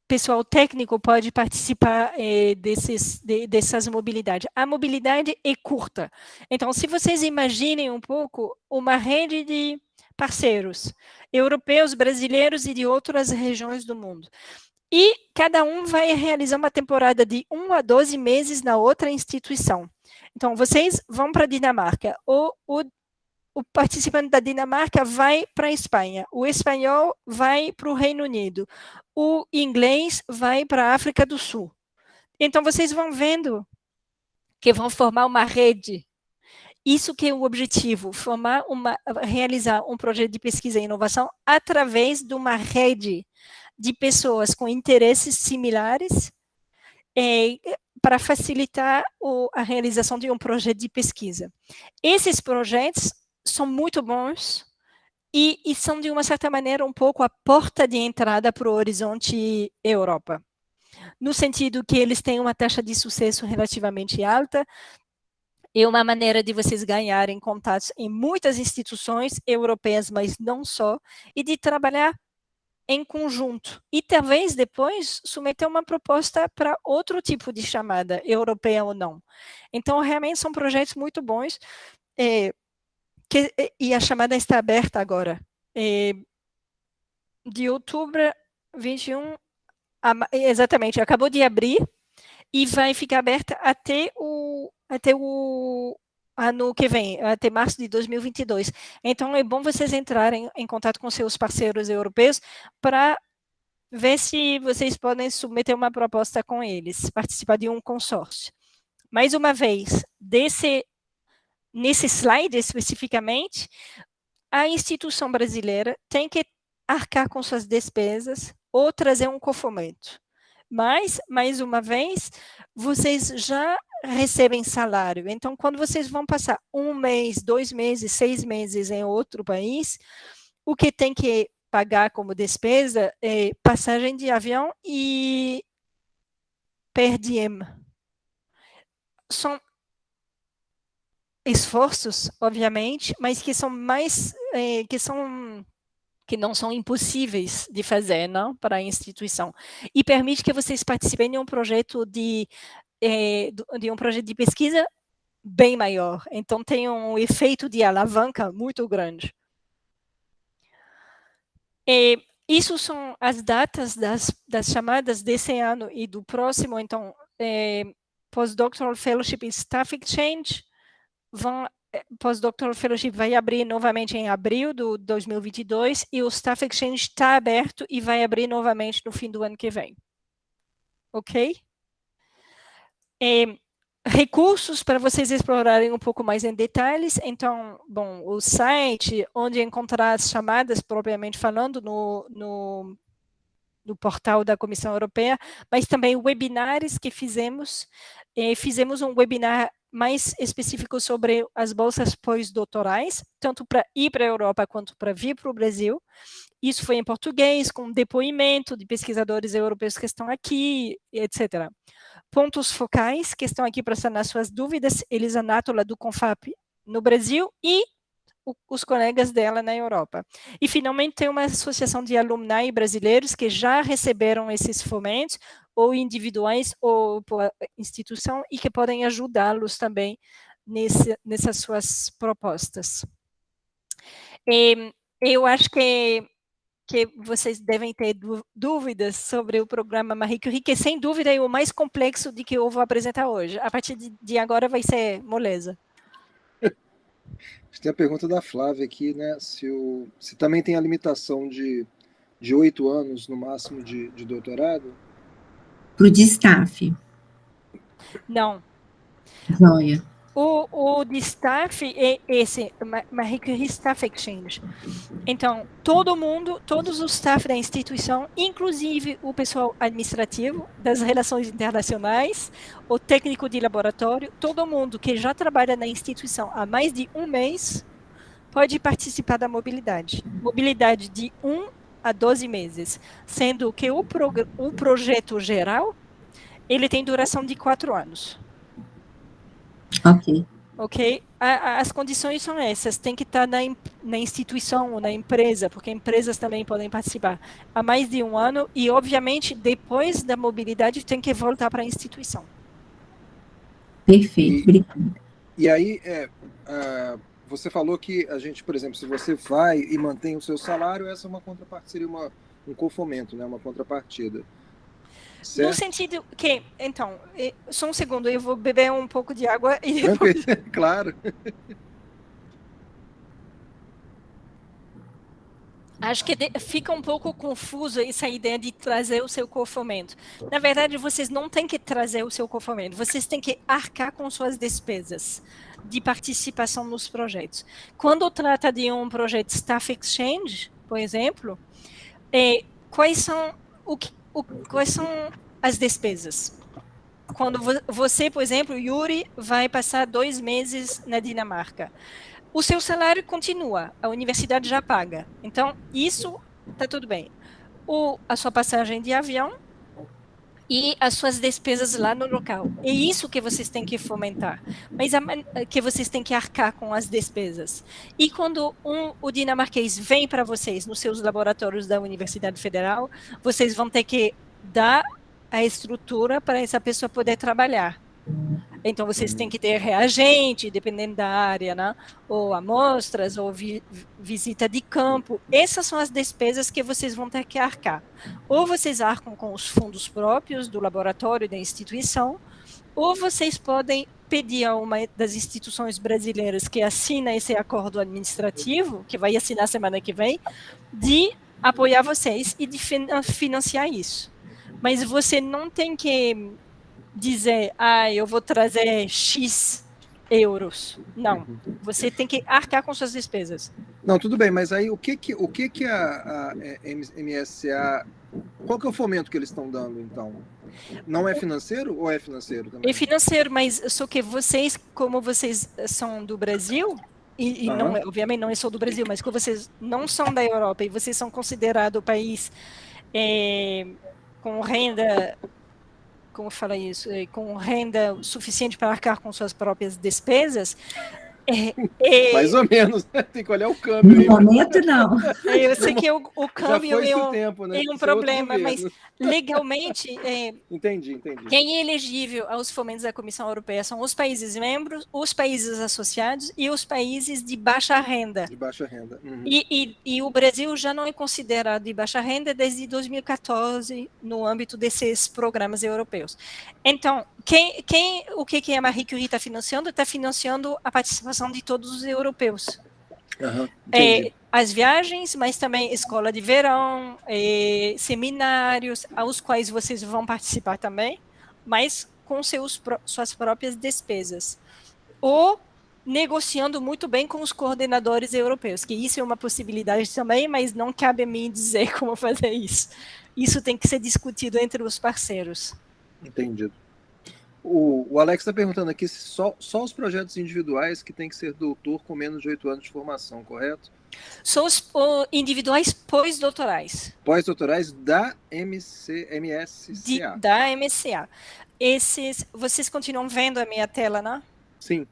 Pessoal técnico pode participar dessas mobilidades. A mobilidade é curta. Então, se vocês imaginem um pouco uma rede de parceiros europeus, brasileiros e de outras regiões do mundo. E cada um vai realizar uma temporada de 1 a 12 meses na outra instituição. Então, vocês vão para a Dinamarca. O participante da Dinamarca vai para a Espanha, o espanhol vai para o Reino Unido, o inglês vai para a África do Sul. Então, vocês vão vendo que vão formar uma rede. Isso que é o objetivo, realizar um projeto de pesquisa e inovação através de uma rede de pessoas com interesses similares para facilitar a realização de um projeto de pesquisa. Esses projetos são muito bons e são, de uma certa maneira, um pouco a porta de entrada para o horizonte Europa. No sentido que eles têm uma taxa de sucesso relativamente alta, É uma maneira de vocês ganharem contatos em muitas instituições europeias, mas não só, e de trabalhar em conjunto. E talvez depois submeter uma proposta para outro tipo de chamada, europeia ou não. Então, realmente são projetos muito bons, e a chamada está aberta agora. De outubro 21, exatamente, acabou de abrir, e vai ficar aberta até o ano que vem, até março de 2022. Então, é bom vocês entrarem em contato com seus parceiros europeus para ver se vocês podem submeter uma proposta com eles, participar de um consórcio. Mais uma vez, nesse slide especificamente, a instituição brasileira tem que arcar com suas despesas ou trazer um cofomento. Mas, mais uma vez, vocês já recebem salário. Então, quando vocês vão passar 1 mês, 2 meses, 6 meses em outro país, o que tem que pagar como despesa é passagem de avião e per diem. São esforços, obviamente, mas que são mais, que não são impossíveis de fazer, não, para a instituição. E permite que vocês participem de um projeto de pesquisa bem maior. Então, tem um efeito de alavanca muito grande. Isso são as datas das chamadas desse ano e do próximo. Então, Postdoctoral Fellowship e Staff Exchange Postdoctoral Fellowship vai abrir novamente em abril de 2022 e o Staff Exchange está aberto e vai abrir novamente no fim do ano que vem. Ok? Recursos para vocês explorarem um pouco mais em detalhes. Então, bom, o site, onde encontrar as chamadas, propriamente falando, no portal da Comissão Europeia, mas também webinars que fizemos. Fizemos um webinar mais específico sobre as bolsas pós-doutorais, tanto para ir para a Europa quanto para vir para o Brasil. Isso foi em português, com depoimento de pesquisadores europeus que estão aqui, etc. Pontos focais que estão aqui para sanar suas dúvidas, Elisa Nátola, do Confap, no Brasil, e os colegas dela na Europa. E, finalmente, tem uma associação de alumni brasileiros que já receberam esses fomentos, ou individuais, ou por instituição, e que podem ajudá-los também nessas suas propostas. Eu acho que vocês devem ter dúvidas sobre o programa Marie Curie, que, sem dúvida, é o mais complexo de que eu vou apresentar hoje. A partir de agora vai ser moleza. Tem a pergunta da Flávia aqui, né? Se também tem a limitação de 8 anos, no máximo, de doutorado? Para o de staff. Não. Joia. O de staff é esse, Marie Curie Staff Exchange. Então, todos os staff da instituição, inclusive o pessoal administrativo, das relações internacionais, o técnico de laboratório, todo mundo que já trabalha na instituição há mais de 1 mês, pode participar da mobilidade. Mobilidade de 1 a 12 meses, sendo que o projeto geral, ele tem duração de 4 anos. Ok. Ok? As condições são essas. Tem que estar na instituição ou na empresa, porque empresas também podem participar há mais de 1 ano e, obviamente, depois da mobilidade, tem que voltar para a instituição. Perfeito, obrigada. E aí, você falou que a gente, por exemplo, se você vai e mantém o seu salário, essa é uma contrapartida, seria um cofomento, né? Uma contrapartida. Certo? No sentido que, então, só um segundo, eu vou beber um pouco de água e depois... Claro. Acho que fica um pouco confuso essa ideia de trazer o seu cofomento. Na verdade, vocês não têm que trazer o seu cofomento, vocês têm que arcar com suas despesas de participação nos projetos. Quando trata de um projeto Staff Exchange, por exemplo, quais são as despesas? Quando você, por exemplo, Yuri, vai passar 2 meses na Dinamarca, o seu salário continua, a universidade já paga. Então, isso está tudo bem. A sua passagem de avião e as suas despesas lá no local. É isso que vocês têm que fomentar, mas que vocês têm que arcar com as despesas. E quando o dinamarquês vem para vocês nos seus laboratórios da Universidade Federal, vocês vão ter que dar a estrutura para essa pessoa poder trabalhar. Então, vocês têm que ter reagente, dependendo da área, né? Ou amostras, ou visita de campo. Essas são as despesas que vocês vão ter que arcar. Ou vocês arcam com os fundos próprios do laboratório, da instituição, ou vocês podem pedir a uma das instituições brasileiras que assina esse acordo administrativo, que vai assinar semana que vem, de apoiar vocês e de financiar isso. Mas você não tem que dizer, eu vou trazer X euros. Não, você tem que arcar com suas despesas. Não, tudo bem, mas aí o que a MSCA, qual que é o fomento que eles estão dando, então? Não é financeiro ou é financeiro também? É financeiro, mas só que vocês, como vocês são do Brasil, e não, obviamente não é só do Brasil, mas como vocês não são da Europa e vocês são considerados o país com renda, como fala isso, com renda suficiente para arcar com suas próprias despesas. Mais ou menos, né? Tem que olhar o câmbio. No momento, não. Eu sei que o câmbio tempo, né? é um problema, mas legalmente, entendi. Quem é elegível aos fomentos da Comissão Europeia são os países membros, os países associados e os países de baixa renda. De baixa renda. Uhum. E o Brasil já não é considerado de baixa renda desde 2014 no âmbito desses programas europeus. Então, o que a Marie Curie está financiando? Está financiando a participação de todos os europeus. As viagens, mas também escola de verão, seminários, aos quais vocês vão participar também, mas com suas próprias despesas. Ou negociando muito bem com os coordenadores europeus, que isso é uma possibilidade também, mas não cabe a mim dizer como fazer isso. Isso tem que ser discutido entre os parceiros. Entendido. O Alex está perguntando aqui se só os projetos individuais que tem que ser doutor com menos de 8 anos de formação, correto? São os individuais pós-doutorais. Pós-doutorais da MSCA. Da MSCA. Esses, vocês continuam vendo a minha tela, né? Sim.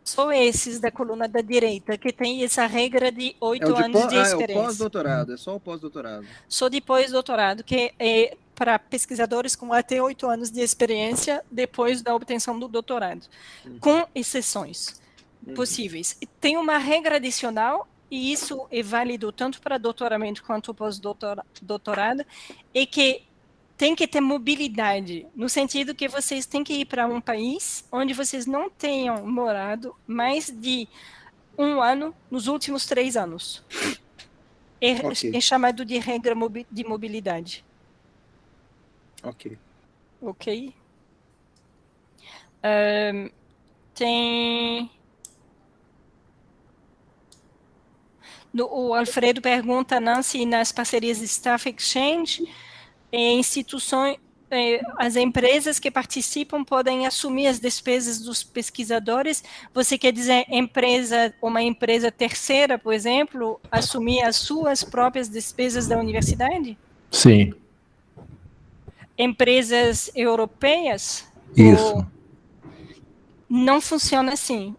Só esses da coluna da direita, que tem essa regra de 8 anos de experiência. É o pós-doutorado, é só o pós-doutorado. Só de pós-doutorado, que é para pesquisadores com até 8 anos de experiência depois da obtenção do doutorado, com exceções possíveis. Tem uma regra adicional, e isso é válido tanto para doutoramento quanto pós-doutorado, é que tem que ter mobilidade, no sentido que vocês têm que ir para um país onde vocês não tenham morado mais de 1 ano nos últimos 3 anos. É chamado de regra de mobilidade. Ok. Tem... O Alfredo pergunta, Nancy, nas parcerias Staff Exchange, instituições, as empresas que participam podem assumir as despesas dos pesquisadores. Você quer dizer uma empresa terceira, por exemplo, assumir as suas próprias despesas da universidade? Sim. Empresas europeias? Isso. Não funciona assim,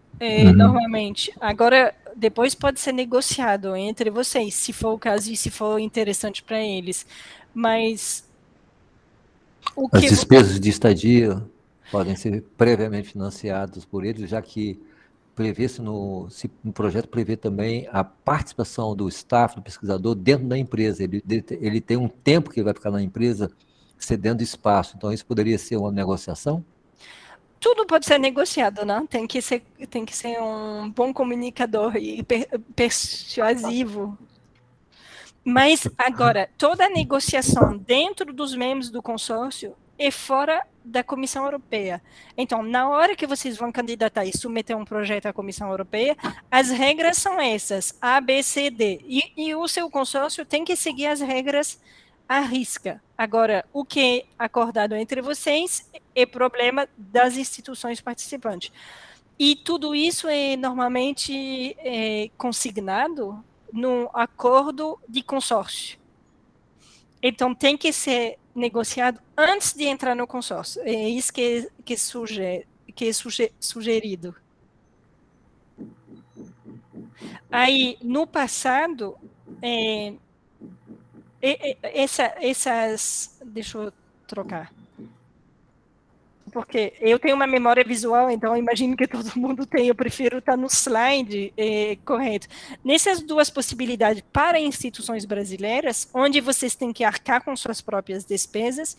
normalmente. Agora, depois pode ser negociado entre vocês, se for o caso e se for interessante para eles. Mas as despesas de estadia podem ser previamente financiadas por eles, já que prevê-se no projeto prevê também a participação do staff, do pesquisador, dentro da empresa. Ele tem um tempo que ele vai ficar na empresa cedendo espaço. Então, isso poderia ser uma negociação? Tudo pode ser negociado, né? Tem que ser um bom comunicador e persuasivo. Mas, agora, toda negociação dentro dos membros do consórcio é fora da Comissão Europeia. Então, na hora que vocês vão candidatar e submeter um projeto à Comissão Europeia, as regras são essas, A, B, C, D. E o seu consórcio tem que seguir as regras à risca. Agora, o que é acordado entre vocês é problema das instituições participantes. E tudo isso é normalmente consignado no acordo de consórcio. Então, tem que ser negociado antes de entrar no consórcio. É isso que é sugerido. Aí, no passado, deixa eu trocar. Porque eu tenho uma memória visual, então eu imagino que todo mundo tem. Eu prefiro estar no slide correto. Nessas duas possibilidades para instituições brasileiras, onde vocês têm que arcar com suas próprias despesas,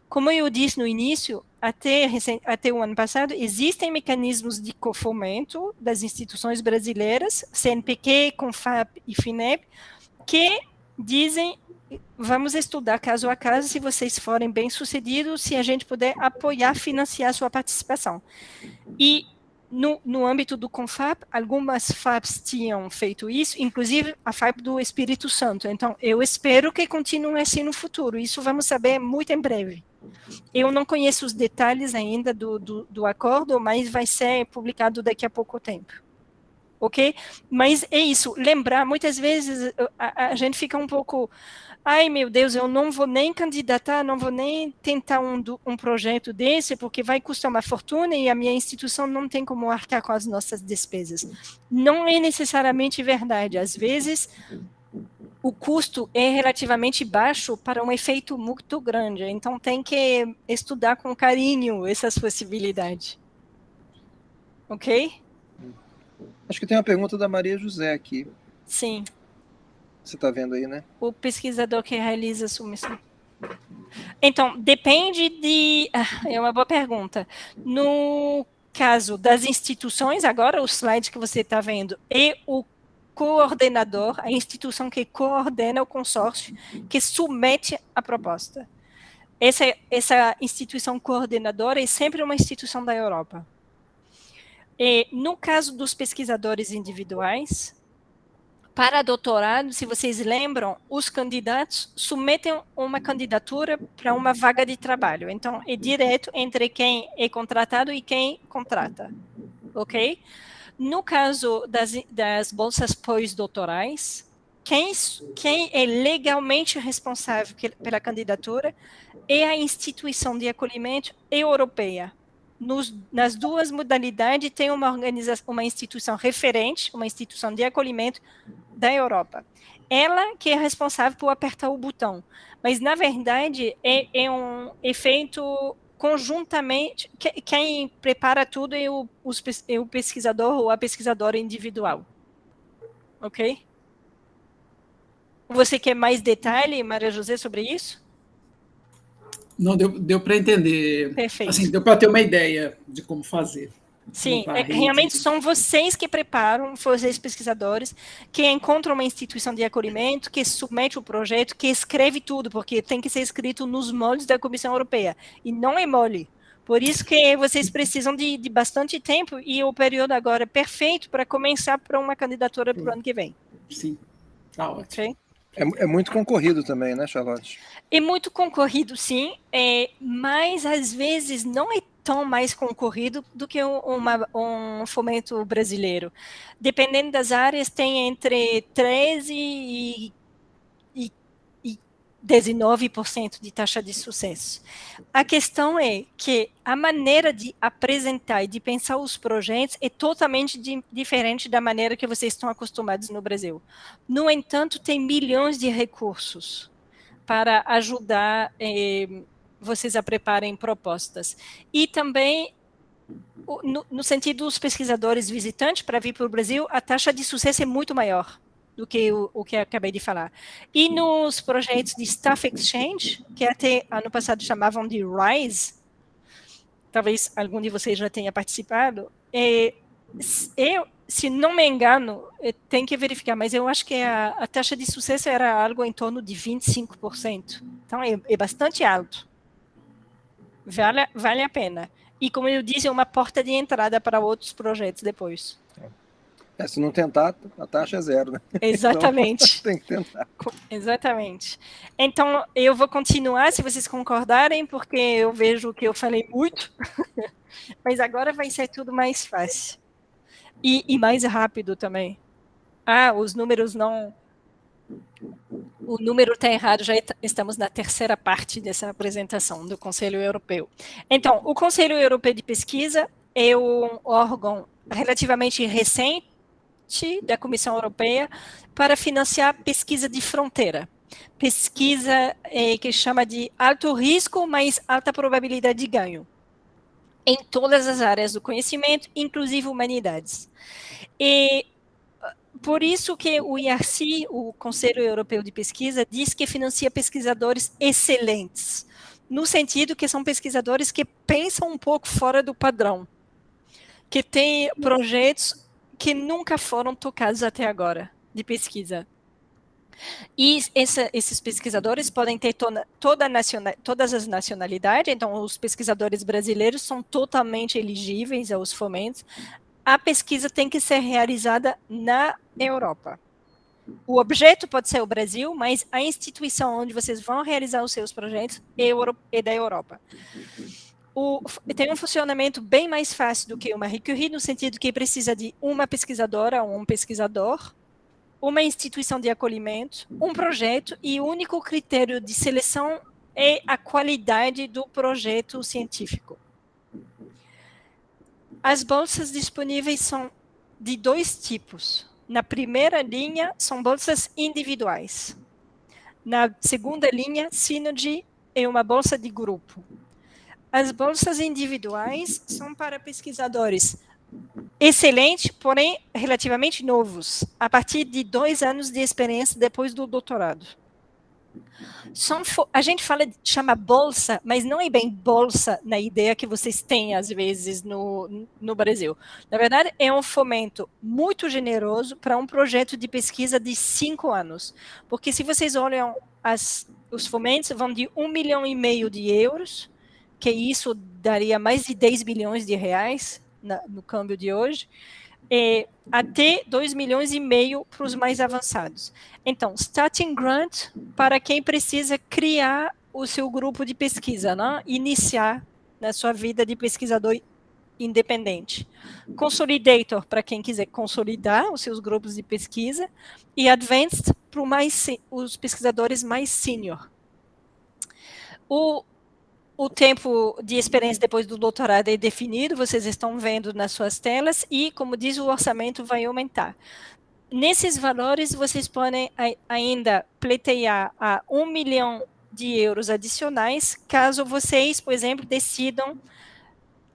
como eu disse no início, até o ano passado, existem mecanismos de cofomento das instituições brasileiras, CNPq, CONFAP e FINEP, que dizem: vamos estudar caso a caso, se vocês forem bem-sucedidos, se a gente puder apoiar, financiar a sua participação. E no âmbito do CONFAP, algumas FAPs tinham feito isso, inclusive a FAP do Espírito Santo. Então, eu espero que continue assim no futuro. Isso vamos saber muito em breve. Eu não conheço os detalhes ainda do acordo, mas vai ser publicado daqui a pouco tempo. Ok? Mas é isso, lembrar, muitas vezes a gente fica um pouco, ai meu Deus, eu não vou nem candidatar, não vou nem tentar um projeto desse, porque vai custar uma fortuna e a minha instituição não tem como arcar com as nossas despesas. Não é necessariamente verdade, às vezes o custo é relativamente baixo para um efeito muito grande, então tem que estudar com carinho essas possibilidades. Ok? Acho que tem uma pergunta da Maria José aqui. Sim. Você está vendo aí, né? O pesquisador que realiza a submissão. Então, depende de... É uma boa pergunta. No caso das instituições, agora o slide que você está vendo, e o coordenador, a instituição que coordena o consórcio, que submete a proposta. Essa instituição coordenadora é sempre uma instituição da Europa. E, no caso dos pesquisadores individuais, para doutorado, se vocês lembram, os candidatos submetem uma candidatura para uma vaga de trabalho. Então, é direto entre quem é contratado e quem contrata. Ok? No caso das bolsas pós-doutorais, quem é legalmente responsável pela candidatura é a instituição de acolhimento europeia. Nas duas modalidades, tem uma instituição referente, uma instituição de acolhimento da Europa. Ela que é responsável por apertar o botão. Mas, na verdade, é um efeito conjuntamente. Quem prepara tudo é o pesquisador ou a pesquisadora individual. Ok? Você quer mais detalhe, Maria José, sobre isso? Não, deu para entender. Perfeito. Assim, deu para ter uma ideia de como fazer. Sim, realmente são vocês que preparam, vocês pesquisadores, que encontram uma instituição de acolhimento, que submete o projeto, que escreve tudo, porque tem que ser escrito nos moldes da Comissão Europeia, e não é mole. Por isso que vocês precisam de bastante tempo, e o período agora é perfeito para começar para uma candidatura para o ano que vem. Sim, tá ótimo. Okay? É muito concorrido também, né, Charlotte? É muito concorrido, sim, mas às vezes não é tão mais concorrido do que um fomento brasileiro. Dependendo das áreas, tem entre 13% e 19% de taxa de sucesso. A questão é que a maneira de apresentar e de pensar os projetos é totalmente diferente da maneira que vocês estão acostumados no Brasil. No entanto, tem milhões de recursos para ajudar vocês a prepararem propostas. E também, no sentido dos pesquisadores visitantes para vir para o Brasil, a taxa de sucesso é muito maior do que o que eu acabei de falar. E nos projetos de Staff Exchange, que até ano passado chamavam de RISE, talvez algum de vocês já tenha participado, se não me engano, tem que verificar, mas eu acho que a taxa de sucesso era algo em torno de 25%. Então, é bastante alto. Vale a pena. E, como eu disse, é uma porta de entrada para outros projetos depois. Se não tentar, a taxa é zero, né? Exatamente. Então, tem que tentar. Exatamente. Então, eu vou continuar, se vocês concordarem, porque eu vejo que eu falei muito, mas agora vai ser tudo mais fácil. E mais rápido também. Os números não... o número está errado, já estamos na terceira parte dessa apresentação do Conselho Europeu. Então, o Conselho Europeu de Pesquisa é um órgão relativamente recente da Comissão Europeia para financiar pesquisa de fronteira. Pesquisa que chama de alto risco, mas alta probabilidade de ganho, em todas as áreas do conhecimento, inclusive humanidades. E por isso que o IARC, o Conselho Europeu de Pesquisa, diz que financia pesquisadores excelentes, no sentido que são pesquisadores que pensam um pouco fora do padrão, que têm projetos que nunca foram tocados até agora, de pesquisa. E esses pesquisadores podem ter todas as nacionalidades, então os pesquisadores brasileiros são totalmente elegíveis aos fomentos. A pesquisa tem que ser realizada na Europa. O objeto pode ser o Brasil, mas a instituição onde vocês vão realizar os seus projetos é da Europa. Tem um funcionamento bem mais fácil do que o Marie Curie, no sentido que precisa de uma pesquisadora ou um pesquisador, uma instituição de acolhimento, um projeto, e o único critério de seleção é a qualidade do projeto científico. As bolsas disponíveis são de dois tipos. Na primeira linha, são bolsas individuais. Na segunda linha, Synergy é uma bolsa de grupo. As bolsas individuais são para pesquisadores excelentes, porém relativamente novos, a partir de 2 anos de experiência depois do doutorado. A gente chama bolsa, mas não é bem bolsa na ideia que vocês têm, às vezes, no Brasil. Na verdade, é um fomento muito generoso para um projeto de pesquisa de 5 anos. Porque se vocês olham, os fomentos vão de 1,5 milhão de euros, que isso daria mais de 10 bilhões de reais no câmbio de hoje, até 2,5 milhões para os mais avançados. Então, Starting Grant para quem precisa criar o seu grupo de pesquisa, né? Iniciar na sua vida de pesquisador independente. Consolidator para quem quiser consolidar os seus grupos de pesquisa, e Advanced para os pesquisadores mais sênior. O tempo de experiência depois do doutorado é definido, vocês estão vendo nas suas telas, e, como diz, o orçamento vai aumentar. Nesses valores, vocês podem ainda pleitear a 1 milhão de euros adicionais, caso vocês, por exemplo, decidam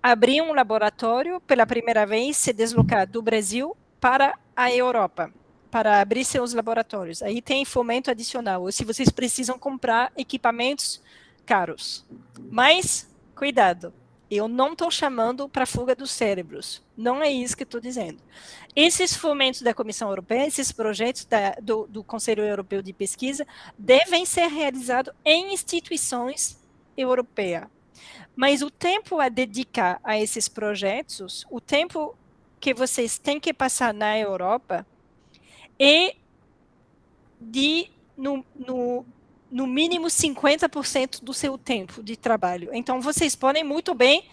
abrir um laboratório pela primeira vez, se deslocar do Brasil para a Europa, para abrir seus laboratórios. Aí tem fomento adicional, ou se vocês precisam comprar equipamentos caros. Mas, cuidado, eu não estou chamando para fuga dos cérebros. Não é isso que estou dizendo. Esses fomentos da Comissão Europeia, esses projetos do Conselho Europeu de Pesquisa, devem ser realizados em instituições europeias. Mas o tempo a dedicar a esses projetos, o tempo que vocês têm que passar na Europa, é de, no mínimo 50% do seu tempo de trabalho. Então, vocês podem muito bem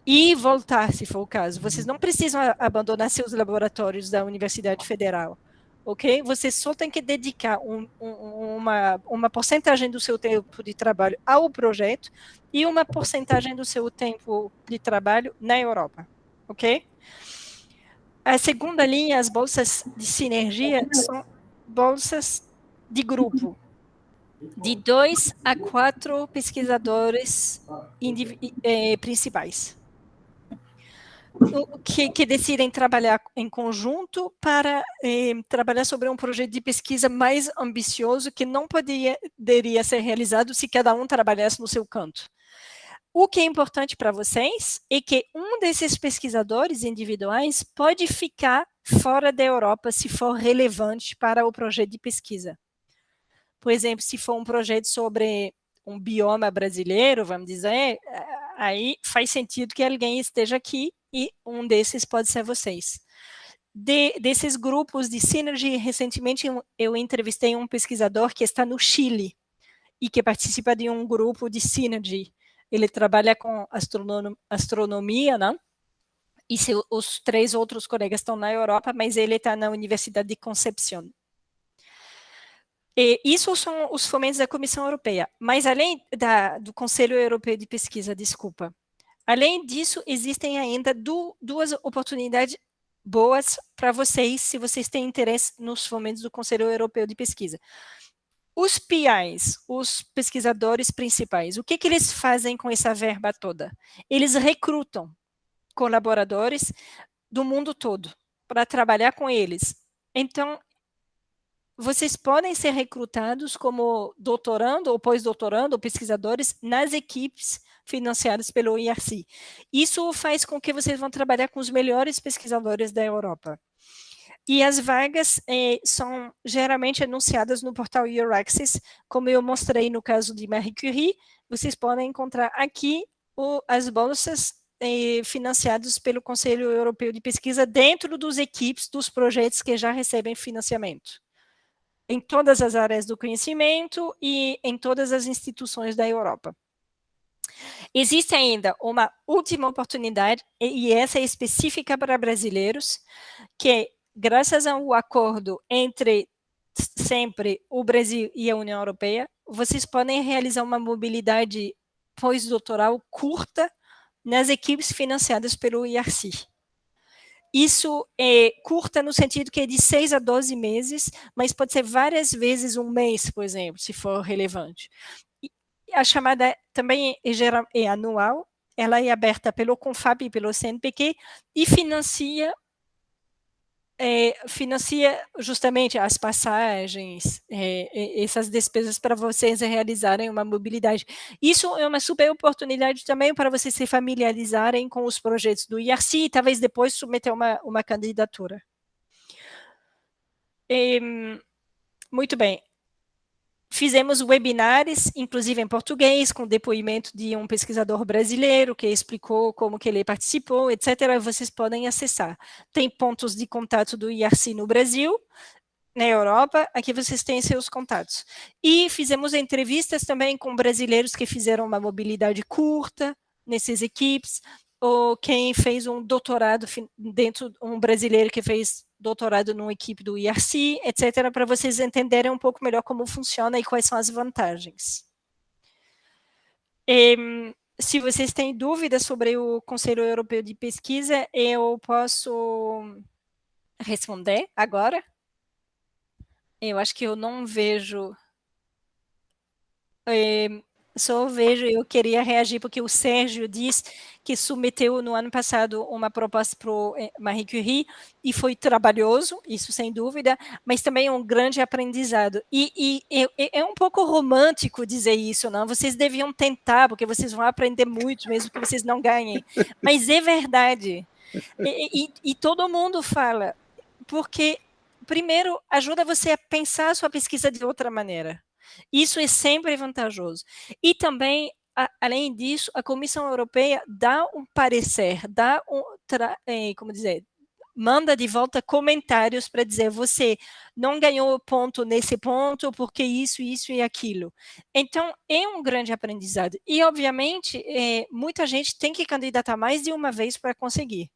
ir e voltar, se for o caso. Vocês não precisam abandonar seus laboratórios da Universidade Federal, ok? Vocês só têm que dedicar uma porcentagem do seu tempo de trabalho ao projeto e uma porcentagem do seu tempo de trabalho na Europa, ok? A segunda linha, as bolsas de sinergia, são bolsas de grupo, de 2 a 4 pesquisadores principais, que decidem trabalhar em conjunto para trabalhar sobre um projeto de pesquisa mais ambicioso que não poderia ser realizado se cada um trabalhasse no seu canto. O que é importante para vocês é que um desses pesquisadores individuais pode ficar fora da Europa se for relevante para o projeto de pesquisa. Por exemplo, se for um projeto sobre um bioma brasileiro, vamos dizer, aí faz sentido que alguém esteja aqui e um desses pode ser vocês. Desses grupos de Synergy, recentemente eu entrevistei um pesquisador que está no Chile e que participa de um grupo de Synergy. Ele trabalha com astronomia, né? E os 3 outros colegas estão na Europa, mas ele está na Universidade de Concepción. E isso são os fomentos da Comissão Europeia. Mas além do Conselho Europeu de Pesquisa, desculpa. Além disso, existem ainda duas oportunidades boas para vocês, se vocês têm interesse nos fomentos do Conselho Europeu de Pesquisa. Os PIs, os pesquisadores principais, o que eles fazem com essa verba toda? Eles recrutam colaboradores do mundo todo para trabalhar com eles. Então, vocês podem ser recrutados como doutorando ou pós-doutorando ou pesquisadores nas equipes financiadas pelo IRC. Isso faz com que vocês vão trabalhar com os melhores pesquisadores da Europa. E as vagas são geralmente anunciadas no portal Euraxis, como eu mostrei no caso de Marie Curie. Vocês podem encontrar aqui as bolsas financiadas pelo Conselho Europeu de Pesquisa dentro dos equipes dos projetos que já recebem financiamento, em todas as áreas do conhecimento e em todas as instituições da Europa. Existe ainda uma última oportunidade, e essa é específica para brasileiros, que graças ao acordo entre sempre o Brasil e a União Europeia, vocês podem realizar uma mobilidade pós-doutoral curta nas equipes financiadas pelo IRC. Isso é curta no sentido que é de 6 a 12 meses, mas pode ser várias vezes um mês, por exemplo, se for relevante. E a chamada também é anual, ela é aberta pelo CONFAP e pelo CNPq e financia justamente as passagens, essas despesas para vocês realizarem uma mobilidade. Isso é uma super oportunidade também para vocês se familiarizarem com os projetos do IRC e talvez depois submeter uma candidatura. Muito bem. Fizemos webinars, inclusive em português, com depoimento de um pesquisador brasileiro que explicou como que ele participou, etc. Vocês podem acessar. Tem pontos de contato do IRC no Brasil, na Europa, aqui vocês têm seus contatos. E fizemos entrevistas também com brasileiros que fizeram uma mobilidade curta nessas equipes, ou quem fez um doutorado um brasileiro que fez doutorado numa equipe do IRC, etc., para vocês entenderem um pouco melhor como funciona e quais são as vantagens. Se vocês têm dúvidas sobre o Conselho Europeu de Pesquisa, eu posso responder agora. Eu acho que eu não vejo... Só vejo, eu queria reagir porque o Sérgio diz que submeteu no ano passado uma proposta para o Marie Curie e foi trabalhoso, isso sem dúvida, mas também um grande aprendizado. E é um pouco romântico dizer isso, não? Vocês deviam tentar, porque vocês vão aprender muito, mesmo que vocês não ganhem. Mas é verdade. E todo mundo fala, porque, primeiro, ajuda você a pensar a sua pesquisa de outra maneira. Isso é sempre vantajoso. E também, além disso, a Comissão Europeia dá um parecer, manda de volta comentários para dizer você não ganhou ponto nesse ponto porque isso e aquilo. Então, é um grande aprendizado. E, obviamente, muita gente tem que candidatar mais de uma vez para conseguir.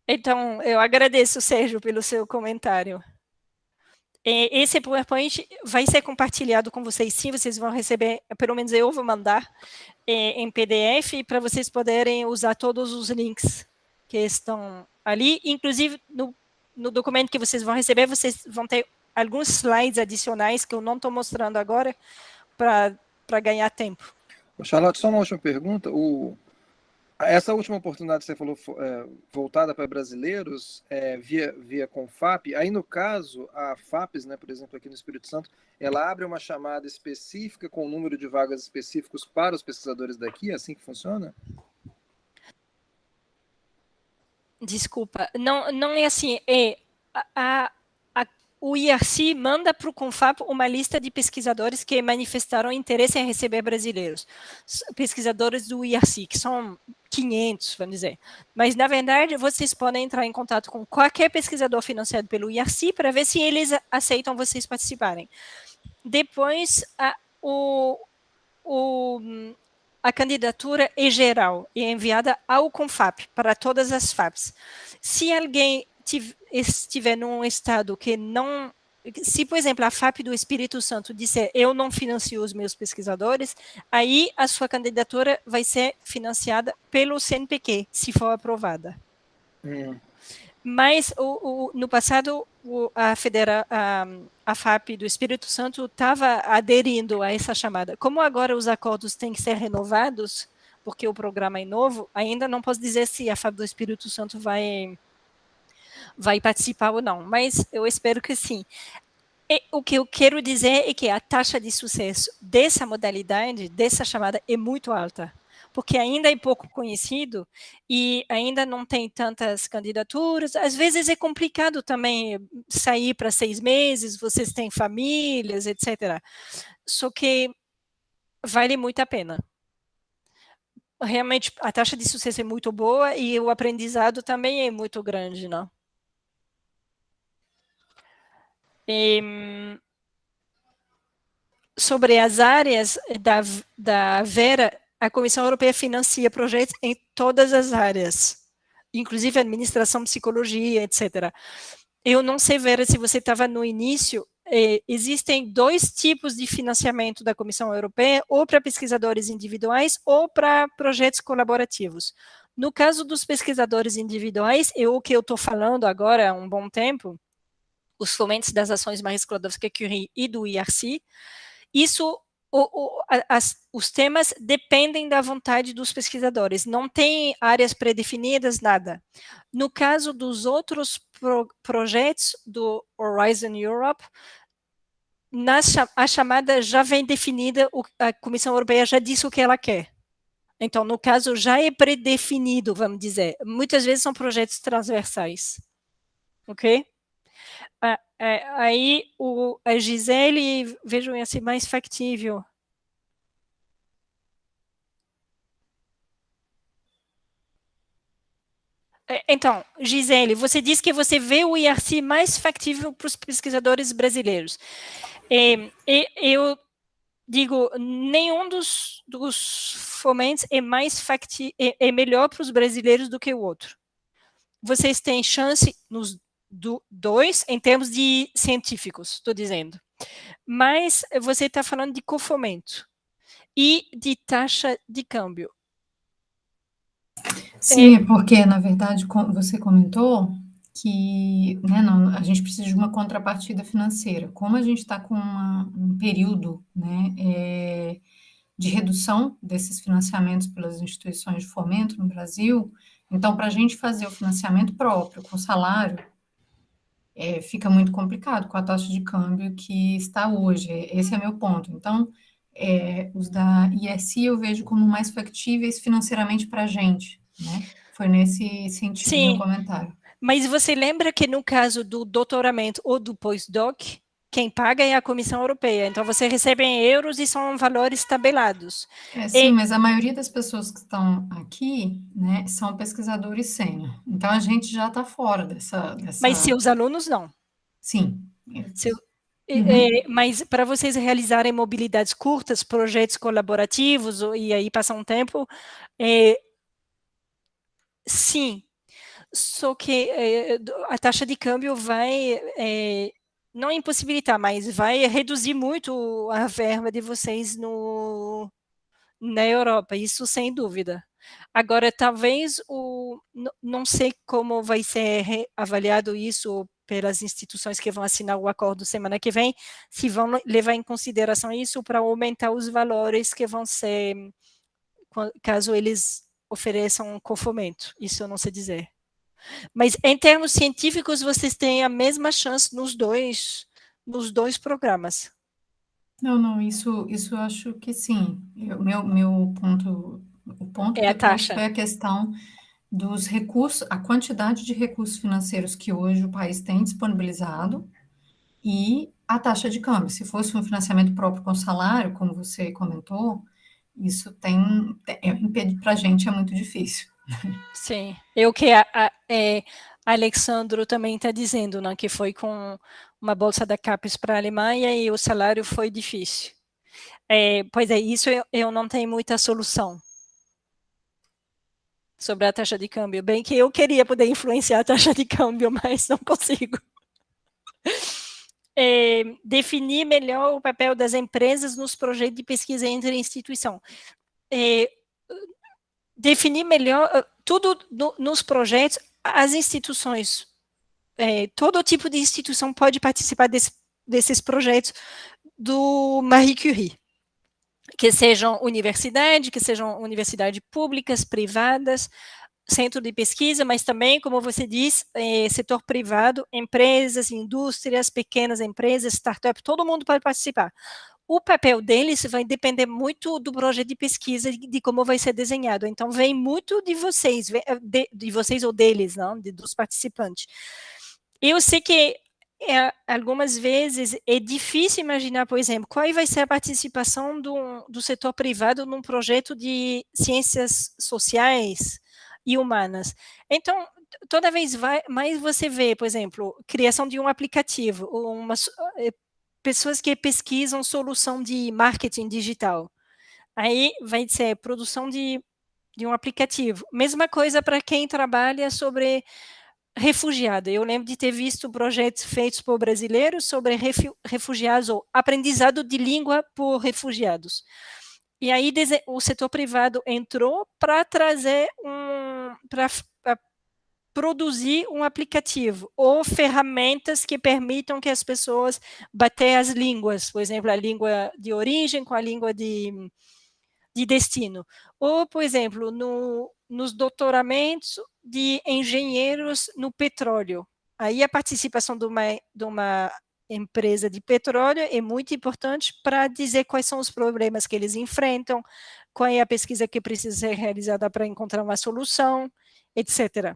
Então, eu agradeço, Sérgio, pelo seu comentário. Esse PowerPoint vai ser compartilhado com vocês, sim, vocês vão receber, pelo menos eu vou mandar em PDF, para vocês poderem usar todos os links que estão ali, inclusive no documento que vocês vão receber, vocês vão ter alguns slides adicionais que eu não estou mostrando agora, para ganhar tempo. Charlotte, só uma última pergunta. Essa última oportunidade que você falou, voltada para brasileiros, via CONFAP, aí no caso, a FAPES, né, por exemplo, aqui no Espírito Santo, ela abre uma chamada específica com o número de vagas específicos para os pesquisadores daqui, é assim que funciona? Desculpa, não é assim, o IRC manda para o CONFAP uma lista de pesquisadores que manifestaram interesse em receber brasileiros, pesquisadores do IRC, que são 500, vamos dizer. Mas, na verdade, vocês podem entrar em contato com qualquer pesquisador financiado pelo IRC para ver se eles aceitam vocês participarem. Depois, a candidatura é geral, é enviada ao CONFAP, para todas as FAPs. Se alguém estiver num estado que não se, por exemplo, a FAP do Espírito Santo disser eu não financio os meus pesquisadores, aí a sua candidatura vai ser financiada pelo CNPq, se for aprovada. Mas no passado a FAP do Espírito Santo estava aderindo a essa chamada. Como agora os acordos têm que ser renovados, porque o programa é novo, ainda não posso dizer se a FAP do Espírito Santo vai participar ou não, mas eu espero que sim. E o que eu quero dizer é que a taxa de sucesso dessa modalidade, dessa chamada, é muito alta, porque ainda é pouco conhecido e ainda não tem tantas candidaturas. Às vezes é complicado também sair para 6 meses, vocês têm famílias, etc. Só que vale muito a pena. Realmente, a taxa de sucesso é muito boa e o aprendizado também é muito grande, não? Sobre as áreas da Vera, a Comissão Europeia financia projetos em todas as áreas, inclusive administração, psicologia, etc. Eu não sei, Vera, se você estava no início, existem 2 tipos de financiamento da Comissão Europeia, ou para pesquisadores individuais ou para projetos colaborativos. No caso dos pesquisadores individuais, o que eu estou falando agora há um bom tempo, os fomentos das ações Marie Skłodowska-Curie e do IRC, isso, os temas dependem da vontade dos pesquisadores, não tem áreas pré-definidas, nada. No caso dos outros projetos do Horizon Europe, a chamada já vem definida, a Comissão Europeia já disse o que ela quer. Então, no caso, já é pré-definido, vamos dizer. Muitas vezes são projetos transversais. Ok? Aí a Gisele, vejam assim, mais factível. Então, Gisele, você disse que você vê o IRC mais factível para os pesquisadores brasileiros. Eu digo, nenhum dos fomentos é mais é melhor para os brasileiros do que o outro. Vocês têm chance nos 2 em termos de científicos, estou dizendo. Mas você está falando de cofomento e de taxa de câmbio. Sim, porque, na verdade, você comentou que, né, a gente precisa de uma contrapartida financeira. Como a gente está com um período, né, de redução desses financiamentos pelas instituições de fomento no Brasil, então, para a gente fazer o financiamento próprio com salário, fica muito complicado com a taxa de câmbio que está hoje. Esse é meu ponto. Então, os da IRC eu vejo como mais factíveis financeiramente para a gente, né? Foi nesse sentido o meu comentário. Mas você lembra que no caso do doutoramento ou do pós-doc, quem paga é a Comissão Europeia. Então, você recebe em euros e são valores tabelados. Sim, mas a maioria das pessoas que estão aqui, né, são pesquisadores sênior. Então, a gente já está fora dessa... Mas seus alunos não. Sim. Mas para vocês realizarem mobilidades curtas, projetos colaborativos, e aí passar um tempo, sim. Só que a taxa de câmbio vai... não impossibilitar, mas vai reduzir muito a verba de vocês na Europa, isso sem dúvida. Agora, talvez, não sei como vai ser avaliado isso pelas instituições que vão assinar o acordo semana que vem, se vão levar em consideração isso para aumentar os valores que vão ser, caso eles ofereçam um cofomento, isso eu não sei dizer. Mas, em termos científicos, vocês têm a mesma chance nos dois programas. Não, isso eu acho que sim. Meu ponto, o ponto é a taxa. Foi a questão dos recursos, a quantidade de recursos financeiros que hoje o país tem disponibilizado e a taxa de câmbio. Se fosse um financiamento próprio com salário, como você comentou, isso para a gente é muito difícil. Sim, o que Alexandro também está dizendo, né, que foi com uma bolsa da CAPES para a Alemanha e o salário foi difícil. Pois é, isso eu não tenho muita solução sobre a taxa de câmbio. Bem que eu queria poder influenciar a taxa de câmbio, mas não consigo. definir melhor o papel das empresas nos projetos de pesquisa entre instituição. Definir melhor tudo nos projetos, as instituições, todo tipo de instituição pode participar desses projetos do Marie Curie, que sejam universidades públicas, privadas, centro de pesquisa, mas também, como você diz, setor privado, empresas, indústrias, pequenas empresas, startups, todo mundo pode participar. O papel deles vai depender muito do projeto de pesquisa, de como vai ser desenhado. Então, vem muito de vocês, de vocês ou deles, não? Dos participantes. Eu sei que algumas vezes é difícil imaginar, por exemplo, qual vai ser a participação do setor privado num projeto de ciências sociais e humanas. Então, toda vez mais você vê, por exemplo, criação de um aplicativo, pessoas que pesquisam solução de marketing digital. Aí vai ser produção de um aplicativo. Mesma coisa para quem trabalha sobre refugiado. Eu lembro de ter visto projetos feitos por brasileiros sobre refugiados, ou aprendizado de língua por refugiados. E aí o setor privado entrou para trazer para produzir um aplicativo ou ferramentas que permitam que as pessoas bater as línguas, por exemplo, a língua de origem com a língua de destino. Ou, por exemplo, nos doutoramentos de engenheiros no petróleo. Aí a participação de uma empresa de petróleo é muito importante para dizer quais são os problemas que eles enfrentam, qual é a pesquisa que precisa ser realizada para encontrar uma solução, etc.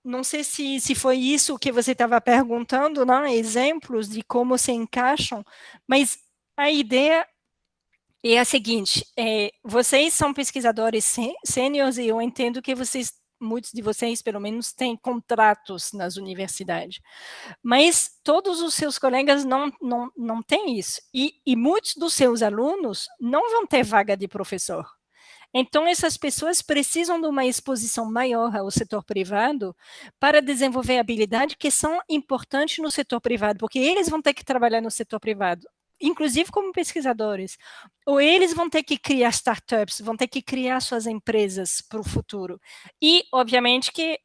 Não sei se foi isso que você estava perguntando, não? Exemplos de como se encaixam, mas a ideia é a seguinte, vocês são pesquisadores sêniores e eu entendo que muitos de vocês, pelo menos, têm contratos nas universidades, mas todos os seus colegas não têm isso, e muitos dos seus alunos não vão ter vaga de professor. Então, essas pessoas precisam de uma exposição maior ao setor privado para desenvolver habilidades que são importantes no setor privado, porque eles vão ter que trabalhar no setor privado, inclusive como pesquisadores, ou eles vão ter que criar startups, vão ter que criar suas empresas para o futuro. E, obviamente, que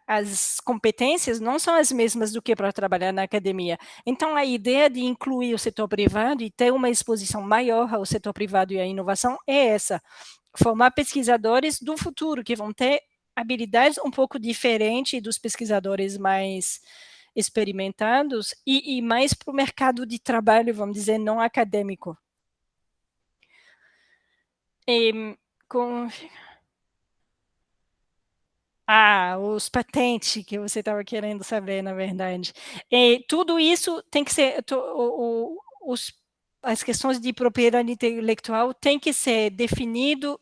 as competências não são as mesmas do que para trabalhar na academia. Então, a ideia de incluir o setor privado e ter uma exposição maior ao setor privado e à inovação é essa, formar pesquisadores do futuro, que vão ter habilidades um pouco diferentes dos pesquisadores mais experimentados e mais para o mercado de trabalho, vamos dizer, não acadêmico. Os patentes que você estava querendo saber, na verdade. Tudo isso tem que ser, as questões de propriedade intelectual tem que ser definido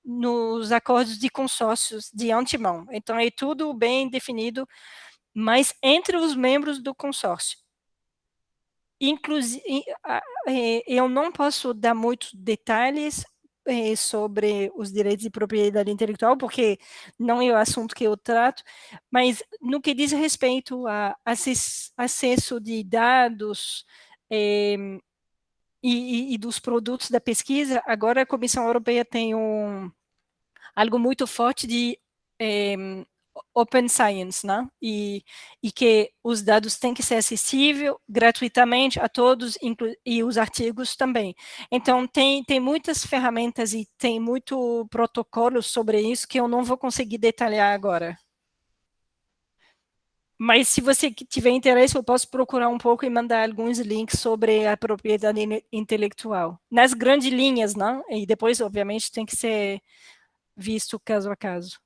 nos acordos de consórcios de antemão. Então, é tudo bem definido, mas entre os membros do consórcio. Inclusive, eu não posso dar muitos detalhes sobre os direitos de propriedade intelectual, porque não é o assunto que eu trato, mas no que diz respeito a acesso de dados e dos produtos da pesquisa, agora a Comissão Europeia tem algo muito forte de Open Science, né? E que os dados têm que ser acessíveis gratuitamente a todos, e os artigos também. Então, tem muitas ferramentas e tem muito protocolo sobre isso que eu não vou conseguir detalhar agora. Mas, se você tiver interesse, eu posso procurar um pouco e mandar alguns links sobre a propriedade intelectual. Nas grandes linhas, né? E depois, obviamente, tem que ser visto caso a caso.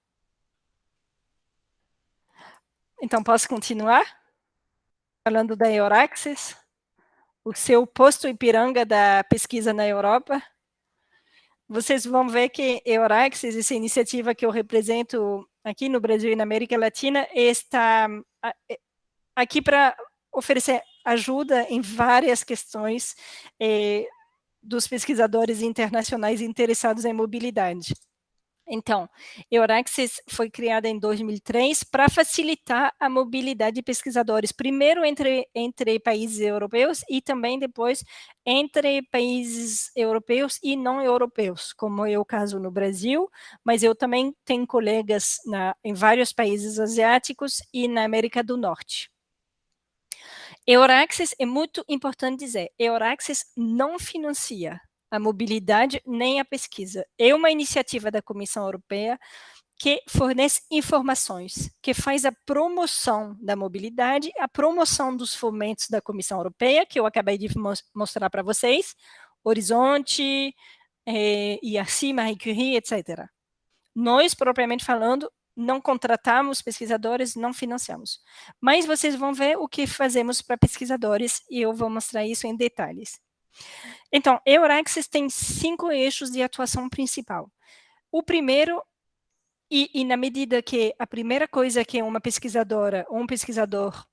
Então, posso continuar? Falando da Euraxis, o seu posto Ipiranga da pesquisa na Europa. Vocês vão ver que Euraxis, essa iniciativa que eu represento aqui no Brasil e na América Latina, está aqui para oferecer ajuda em várias questões dos pesquisadores internacionais interessados em mobilidade. Então, Euraxis foi criada em 2003 para facilitar a mobilidade de pesquisadores, primeiro entre países europeus e também depois entre países europeus e não europeus, como é o caso no Brasil, mas eu também tenho colegas em vários países asiáticos e na América do Norte. Euraxis, é muito importante dizer, Euraxis não financia a mobilidade nem a pesquisa. É uma iniciativa da Comissão Europeia que fornece informações, que faz a promoção da mobilidade, a promoção dos fomentos da Comissão Europeia, que eu acabei de mostrar para vocês, Horizonte, IRC, Marie Curie, etc. Nós, propriamente falando, não contratamos pesquisadores, não financiamos. Mas vocês vão ver o que fazemos para pesquisadores e eu vou mostrar isso em detalhes. Então, Euraxis tem 5 eixos de atuação principal. O primeiro, e na medida que a primeira coisa que uma pesquisadora ou um pesquisador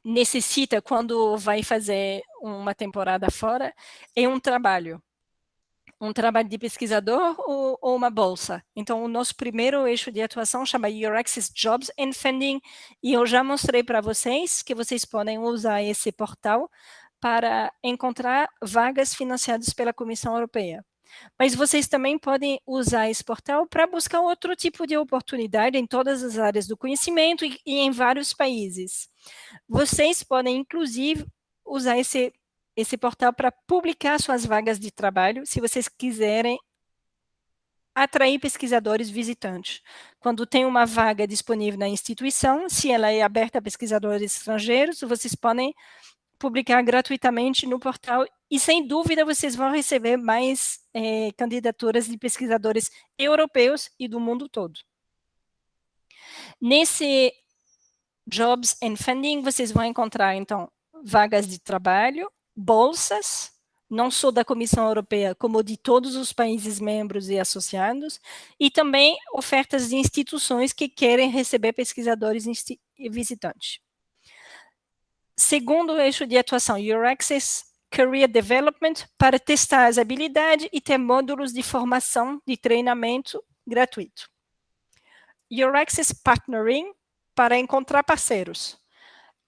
necessita quando vai fazer uma temporada fora, é um trabalho de pesquisador ou uma bolsa. Então, o nosso primeiro eixo de atuação chama Euraxis Jobs and Funding, e eu já mostrei para vocês que vocês podem usar esse portal para encontrar vagas financiadas pela Comissão Europeia. Mas vocês também podem usar esse portal para buscar outro tipo de oportunidade em todas as áreas do conhecimento e em vários países. Vocês podem, inclusive, usar esse portal para publicar suas vagas de trabalho, se vocês quiserem atrair pesquisadores visitantes. Quando tem uma vaga disponível na instituição, se ela é aberta a pesquisadores estrangeiros, vocês podem publicar gratuitamente no portal e, sem dúvida, vocês vão receber mais candidaturas de pesquisadores europeus e do mundo todo. Nesse Jobs and Funding, vocês vão encontrar, então, vagas de trabalho, bolsas, não só da Comissão Europeia, como de todos os países membros e associados, e também ofertas de instituições que querem receber pesquisadores e visitantes. Segundo eixo de atuação, Euraxis Career Development, para testar as habilidades e ter módulos de formação, de treinamento gratuito. Euraxis Partnering, para encontrar parceiros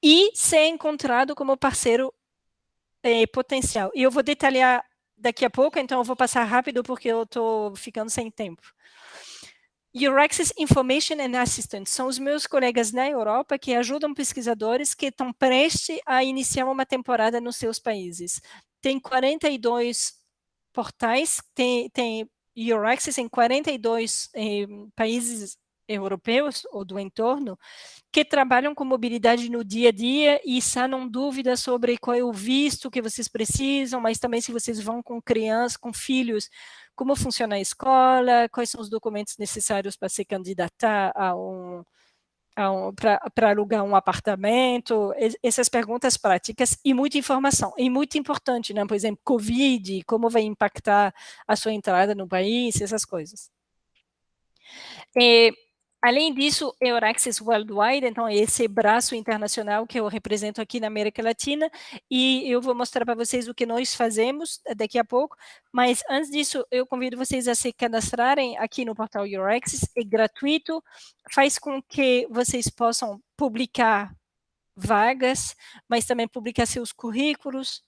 e ser encontrado como parceiro potencial. E eu vou detalhar daqui a pouco, então eu vou passar rápido porque eu estou ficando sem tempo. Euraxis Information and Assistance são os meus colegas na Europa que ajudam pesquisadores que estão prestes a iniciar uma temporada nos seus países. Tem 42 portais, tem Euraxis em 42 países europeus ou do entorno, que trabalham com mobilidade no dia a dia e sanam dúvidas sobre qual é o visto que vocês precisam, mas também se vocês vão com crianças, com filhos, como funciona a escola, quais são os documentos necessários para se candidatar para alugar um apartamento, essas perguntas práticas e muita informação. E muito importante, né? Por exemplo, Covid, como vai impactar a sua entrada no país, essas coisas. Além disso, Euraxis Worldwide, então esse braço internacional que eu represento aqui na América Latina, e eu vou mostrar para vocês o que nós fazemos daqui a pouco, mas antes disso, eu convido vocês a se cadastrarem aqui no portal Euraxis, é gratuito, faz com que vocês possam publicar vagas, mas também publicar seus currículos,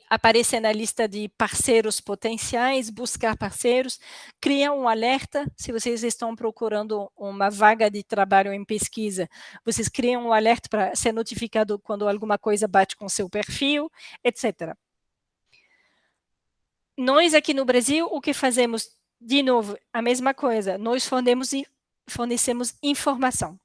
aparecer na lista de parceiros potenciais, buscar parceiros, criar um alerta, se vocês estão procurando uma vaga de trabalho em pesquisa, vocês criam um alerta para ser notificado quando alguma coisa bate com seu perfil, etc. Nós aqui no Brasil, o que fazemos, de novo, a mesma coisa, nós fornecemos informação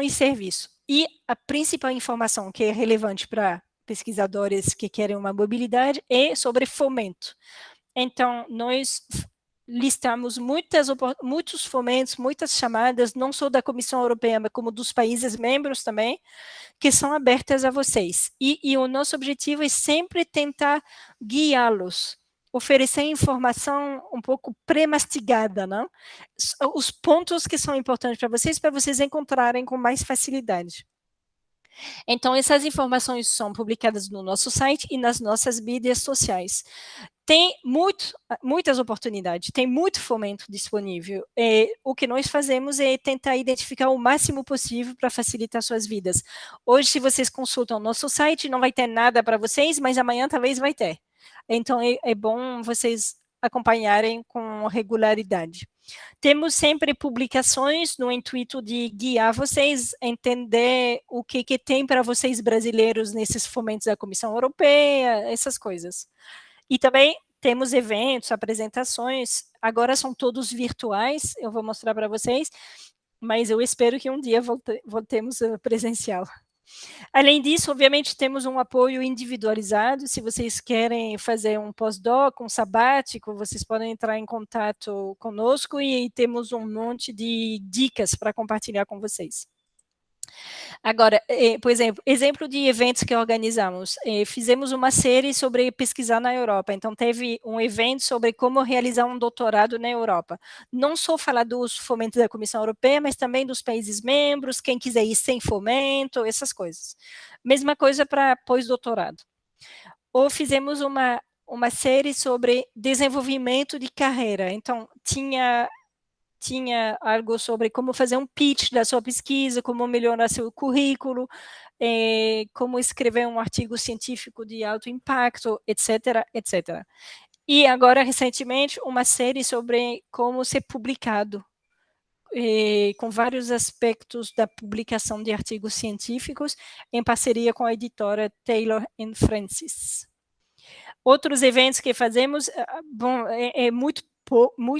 e serviço, e a principal informação que é relevante para pesquisadores que querem uma mobilidade é sobre fomento. Então, nós listamos muitos fomentos, muitas chamadas, não só da Comissão Europeia, mas como dos países membros também, que são abertas a vocês. E o nosso objetivo é sempre tentar guiá-los, oferecer informação um pouco pré-mastigada, não? Os pontos que são importantes para vocês encontrarem com mais facilidade. Então, essas informações são publicadas no nosso site e nas nossas mídias sociais. tem muitas oportunidades, tem muito fomento disponível. O que nós fazemos é tentar identificar o máximo possível para facilitar suas vidas. Hoje, se vocês consultam nosso site, não vai ter nada para vocês, mas amanhã talvez vai ter. Então, é bom vocês acompanharem com regularidade. Temos sempre publicações no intuito de guiar vocês a entender o que tem para vocês brasileiros nesses fomentos da Comissão Europeia, essas coisas. E também temos eventos, apresentações, agora são todos virtuais, eu vou mostrar para vocês, mas eu espero que um dia voltemos presencial. Além disso, obviamente, temos um apoio individualizado. Se vocês querem fazer um pós-doc, um sabático, vocês podem entrar em contato conosco e temos um monte de dicas para compartilhar com vocês. Agora, por exemplo de eventos que organizamos. Fizemos uma série sobre pesquisar na Europa. Então, teve um evento sobre como realizar um doutorado na Europa. Não só falar dos fomentos da Comissão Europeia, mas também dos países membros, quem quiser ir sem fomento, essas coisas. Mesma coisa para pós-doutorado. Ou fizemos uma série sobre desenvolvimento de carreira. Então, tinha algo sobre como fazer um pitch da sua pesquisa, como melhorar seu currículo, como escrever um artigo científico de alto impacto, etc., etc. E agora, recentemente, uma série sobre como ser publicado, com vários aspectos da publicação de artigos científicos, em parceria com a editora Taylor & Francis. Outros eventos que fazemos, bom, é muito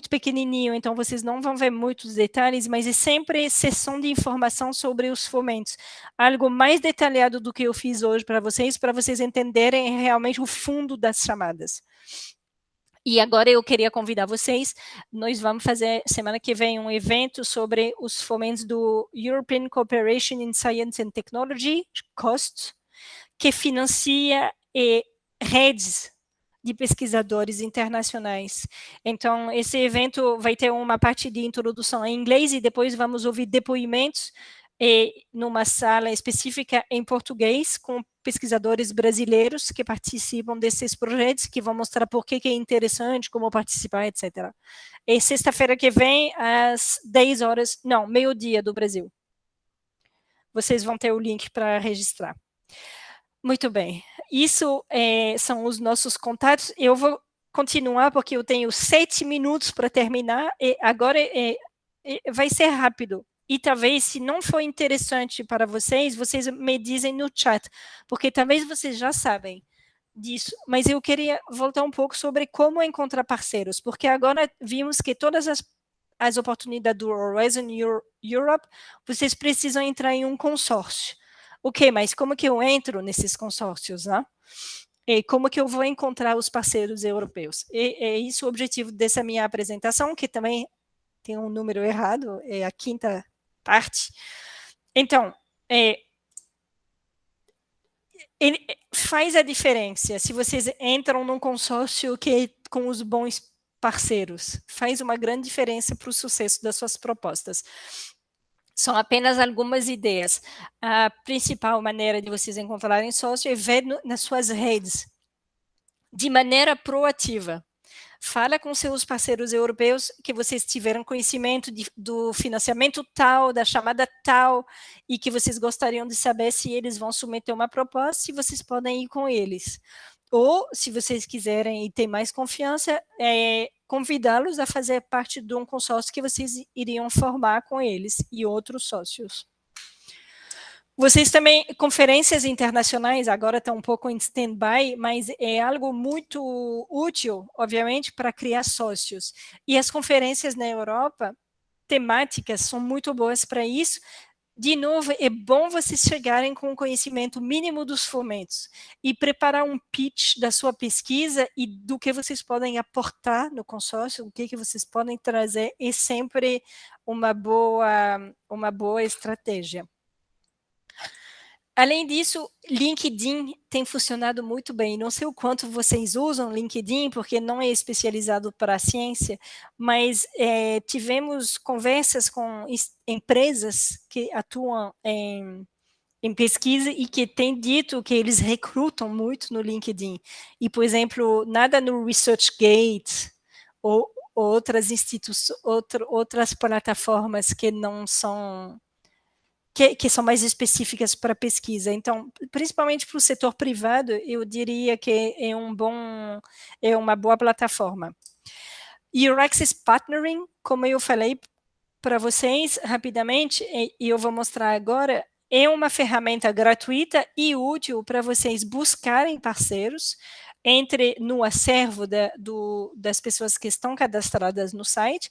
pequenininho, então vocês não vão ver muitos detalhes, mas é sempre sessão de informação sobre os fomentos. Algo mais detalhado do que eu fiz hoje para vocês entenderem realmente o fundo das chamadas. E agora eu queria convidar vocês, nós vamos fazer semana que vem um evento sobre os fomentos do European Cooperation in Science and Technology, COST, que financia redes de pesquisadores internacionais. Então, esse evento vai ter uma parte de introdução em inglês e depois vamos ouvir depoimentos numa sala específica em português com pesquisadores brasileiros que participam desses projetos, que vão mostrar por que é interessante, como participar, etc. É sexta-feira que vem, às 10 horas, não, meio-dia do Brasil. Vocês vão ter o link para registrar. Muito bem. Isso são os nossos contatos. Eu vou continuar, porque eu tenho 7 minutos para terminar, e agora vai ser rápido. E talvez, se não for interessante para vocês, vocês me dizem no chat, porque talvez vocês já sabem disso, mas eu queria voltar um pouco sobre como encontrar parceiros, porque agora vimos que todas as oportunidades do Horizon Europe, vocês precisam entrar em um consórcio. Ok, mas como que eu entro nesses consórcios, né? E como que eu vou encontrar os parceiros europeus? É isso o objetivo dessa minha apresentação, que também tem um número errado, é a 5ª parte. Então, faz a diferença se vocês entram num consórcio com os bons parceiros. Faz uma grande diferença para o sucesso das suas propostas. São apenas algumas ideias. A principal maneira de vocês encontrarem sócio é ver nas suas redes, de maneira proativa. Fala com seus parceiros europeus que vocês tiveram conhecimento do financiamento tal, da chamada tal, e que vocês gostariam de saber se eles vão submeter uma proposta, se vocês podem ir com eles. Ou, se vocês quiserem e têm mais confiança, convidá-los a fazer parte de um consórcio que vocês iriam formar com eles e outros sócios. Vocês também, conferências internacionais, agora estão um pouco em stand-by, mas é algo muito útil, obviamente, para criar sócios. E as conferências na Europa, temáticas, são muito boas para isso. De novo, é bom vocês chegarem com o conhecimento mínimo dos fomentos e preparar um pitch da sua pesquisa e do que vocês podem aportar no consórcio, o que vocês podem trazer, é sempre uma boa estratégia. Além disso, LinkedIn tem funcionado muito bem. Não sei o quanto vocês usam LinkedIn, porque não é especializado para a ciência, mas tivemos conversas com empresas que atuam em pesquisa e que tem dito que eles recrutam muito no LinkedIn. E, por exemplo, nada no ResearchGate ou outras outras plataformas que não são que são mais específicas para pesquisa. Então, principalmente para o setor privado, eu diria que é uma boa plataforma. E o Raxis Partnering, como eu falei para vocês rapidamente, e eu vou mostrar agora, é uma ferramenta gratuita e útil para vocês buscarem parceiros no acervo das pessoas que estão cadastradas no site,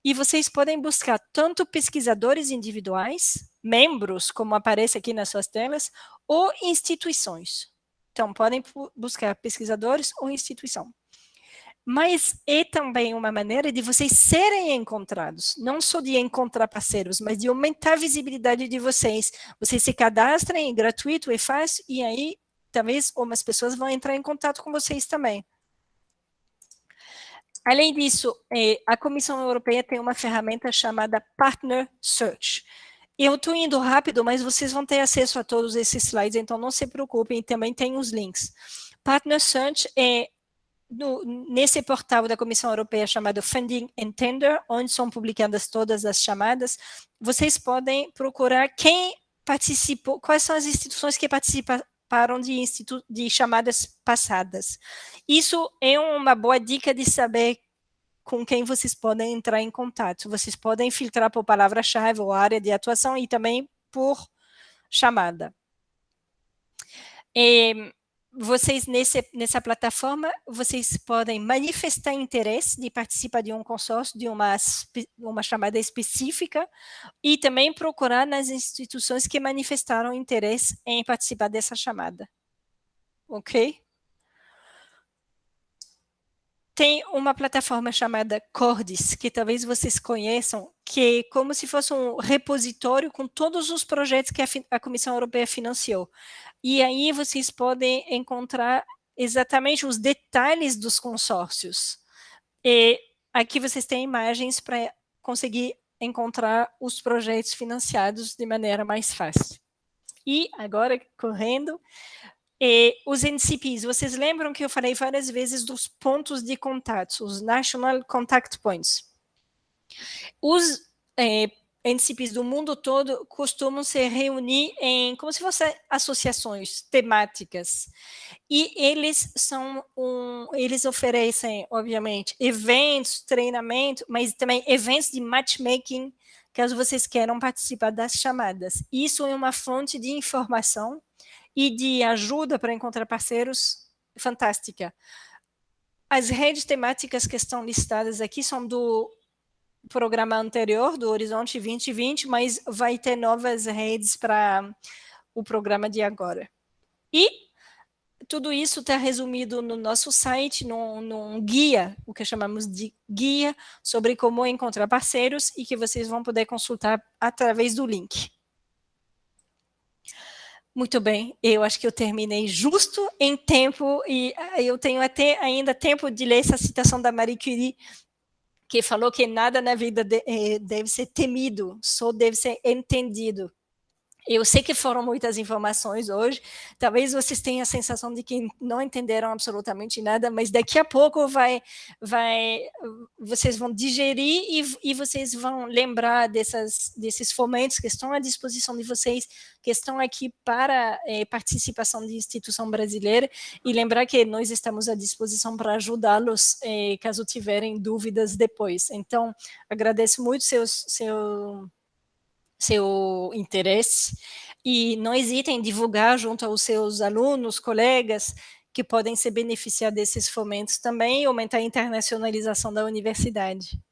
e vocês podem buscar tanto pesquisadores individuais, membros, como aparece aqui nas suas telas, ou instituições. Então, podem buscar pesquisadores ou instituição. Mas é também uma maneira de vocês serem encontrados, não só de encontrar parceiros, mas de aumentar a visibilidade de vocês. Vocês se cadastrem, é gratuito, é fácil, e aí talvez umas pessoas vão entrar em contato com vocês também. Além disso, a Comissão Europeia tem uma ferramenta chamada Partner Search. Eu estou indo rápido, mas vocês vão ter acesso a todos esses slides, então não se preocupem, também tem os links. Partner Search é nesse portal da Comissão Europeia chamado Funding and Tender, onde são publicadas todas as chamadas, vocês podem procurar quem participou, quais são as instituições que participaram de chamadas passadas. Isso é uma boa dica de saber com quem vocês podem entrar em contato. Vocês podem filtrar por palavra-chave ou área de atuação e também por chamada. Vocês, nessa plataforma, vocês podem manifestar interesse de participar de um consórcio, de uma chamada específica, e também procurar nas instituições que manifestaram interesse em participar dessa chamada. Ok? Tem uma plataforma chamada Cordis, que talvez vocês conheçam, que é como se fosse um repositório com todos os projetos que a Comissão Europeia financiou. E aí vocês podem encontrar exatamente os detalhes dos consórcios. E aqui vocês têm imagens para conseguir encontrar os projetos financiados de maneira mais fácil. E agora, correndo, os NCPs, vocês lembram que eu falei várias vezes dos pontos de contato, os National Contact Points. Os NCPs do mundo todo costumam se reunir em como se fossem associações temáticas. E eles eles oferecem, obviamente, eventos, treinamento, mas também eventos de matchmaking, caso vocês queiram participar das chamadas. Isso é uma fonte de informação e de ajuda para encontrar parceiros fantástica. As redes temáticas que estão listadas aqui são do programa anterior, do Horizonte 2020, mas vai ter novas redes para o programa de agora. E tudo isso está resumido no nosso site, num guia, o que chamamos de guia, sobre como encontrar parceiros, e que vocês vão poder consultar através do link. Muito bem, eu acho que eu terminei justo em tempo, e eu tenho até ainda tempo de ler essa citação da Marie Curie, que falou que nada na vida deve ser temido, só deve ser entendido. Eu sei que foram muitas informações hoje, talvez vocês tenham a sensação de que não entenderam absolutamente nada, mas daqui a pouco vocês vão digerir e vocês vão lembrar desses fomentos que estão à disposição de vocês, que estão aqui para participação de instituição brasileira, e lembrar que nós estamos à disposição para ajudá-los caso tiverem dúvidas depois. Então, agradeço muito seu interesse, e não hesitem em divulgar junto aos seus alunos, colegas, que podem se beneficiar desses fomentos também e aumentar a internacionalização da universidade.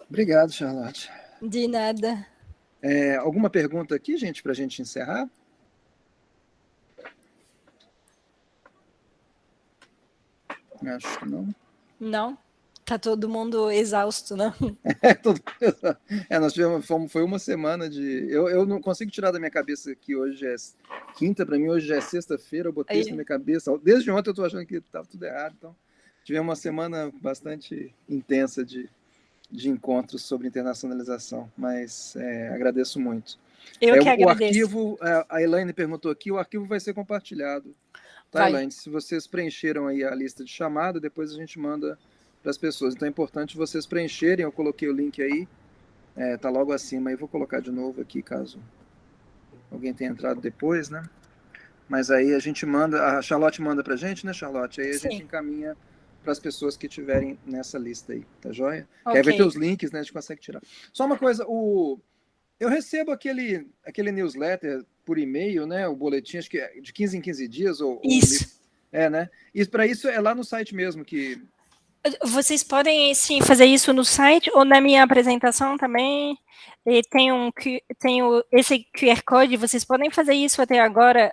Obrigado, Charlotte. De nada. Alguma pergunta aqui, gente, para a gente encerrar? Acho que não. Não? Está todo mundo exausto, não? Nós tivemos, foi uma semana de... Eu não consigo tirar da minha cabeça que hoje é quinta, para mim hoje já é sexta-feira, eu botei isso na minha cabeça. Desde ontem eu estou achando que estava tudo errado, então tivemos uma semana bastante intensa de de encontros sobre internacionalização, mas agradeço muito. Eu que O agradeço. arquivo, a Elaine perguntou aqui, o arquivo vai ser compartilhado. Tá, Vai. Elaine? Se vocês preencheram aí a lista de chamada, depois a gente manda para as pessoas. Então é importante vocês preencherem, eu coloquei o link aí, tá logo acima, aí vou colocar de novo aqui, caso alguém tenha entrado depois, né? Mas aí a gente manda, a Charlotte manda pra gente, né, Charlotte? Aí a Sim. gente encaminha para as pessoas que estiverem nessa lista aí, tá joia? Ok. Que aí vai ter os links, né, a gente consegue tirar. Só uma coisa, eu recebo aquele newsletter por e-mail, né, o boletim, acho que é de 15 em 15 dias. Isso. Né? E para isso é lá no site mesmo que... Vocês podem, sim, fazer isso no site ou na minha apresentação também. E tem esse QR Code, vocês podem fazer isso até agora,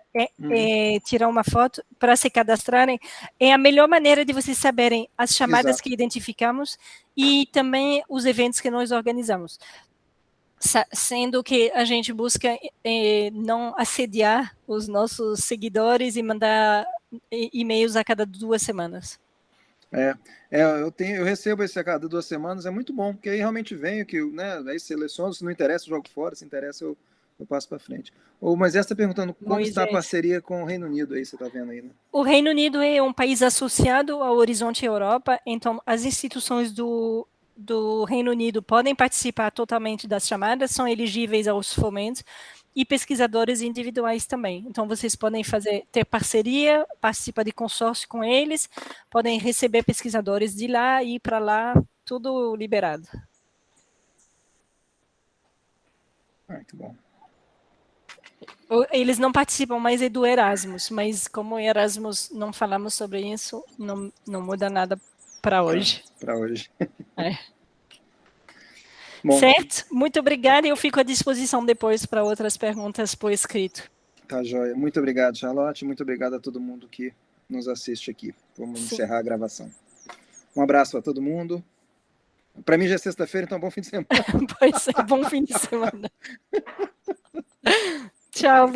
tirar uma foto para se cadastrarem. É a melhor maneira de vocês saberem as chamadas Exato. que identificamos e também os eventos que nós organizamos. Sendo que a gente busca não assediar os nossos seguidores e mandar e-mails a cada 2 semanas. Eu recebo esse a cada 2 semanas, é muito bom, porque aí realmente venho, né, aí seleciono, se não interessa eu jogo fora, se interessa eu passo para frente. Mas essa está perguntando como está a parceria com o Reino Unido aí, você está vendo aí, né? O Reino Unido é um país associado ao Horizonte Europa, então as instituições do Reino Unido podem participar totalmente das chamadas, são elegíveis aos fomentos, e pesquisadores individuais também. Então, vocês podem ter parceria, participar de consórcio com eles, podem receber pesquisadores de lá e ir para lá, tudo liberado. Muito bom. Eles não participam mais do Erasmus, mas como Erasmus não falamos sobre isso, não muda nada para hoje. Para hoje. Bom, certo? Muito obrigada e eu fico à disposição depois para outras perguntas por escrito. Tá joia. Muito obrigado, Charlotte. Muito obrigado a todo mundo que nos assiste aqui. Vamos encerrar a gravação. Um abraço a todo mundo. Para mim já é sexta-feira, então bom fim de semana. Pois é, bom fim de semana. Tchau.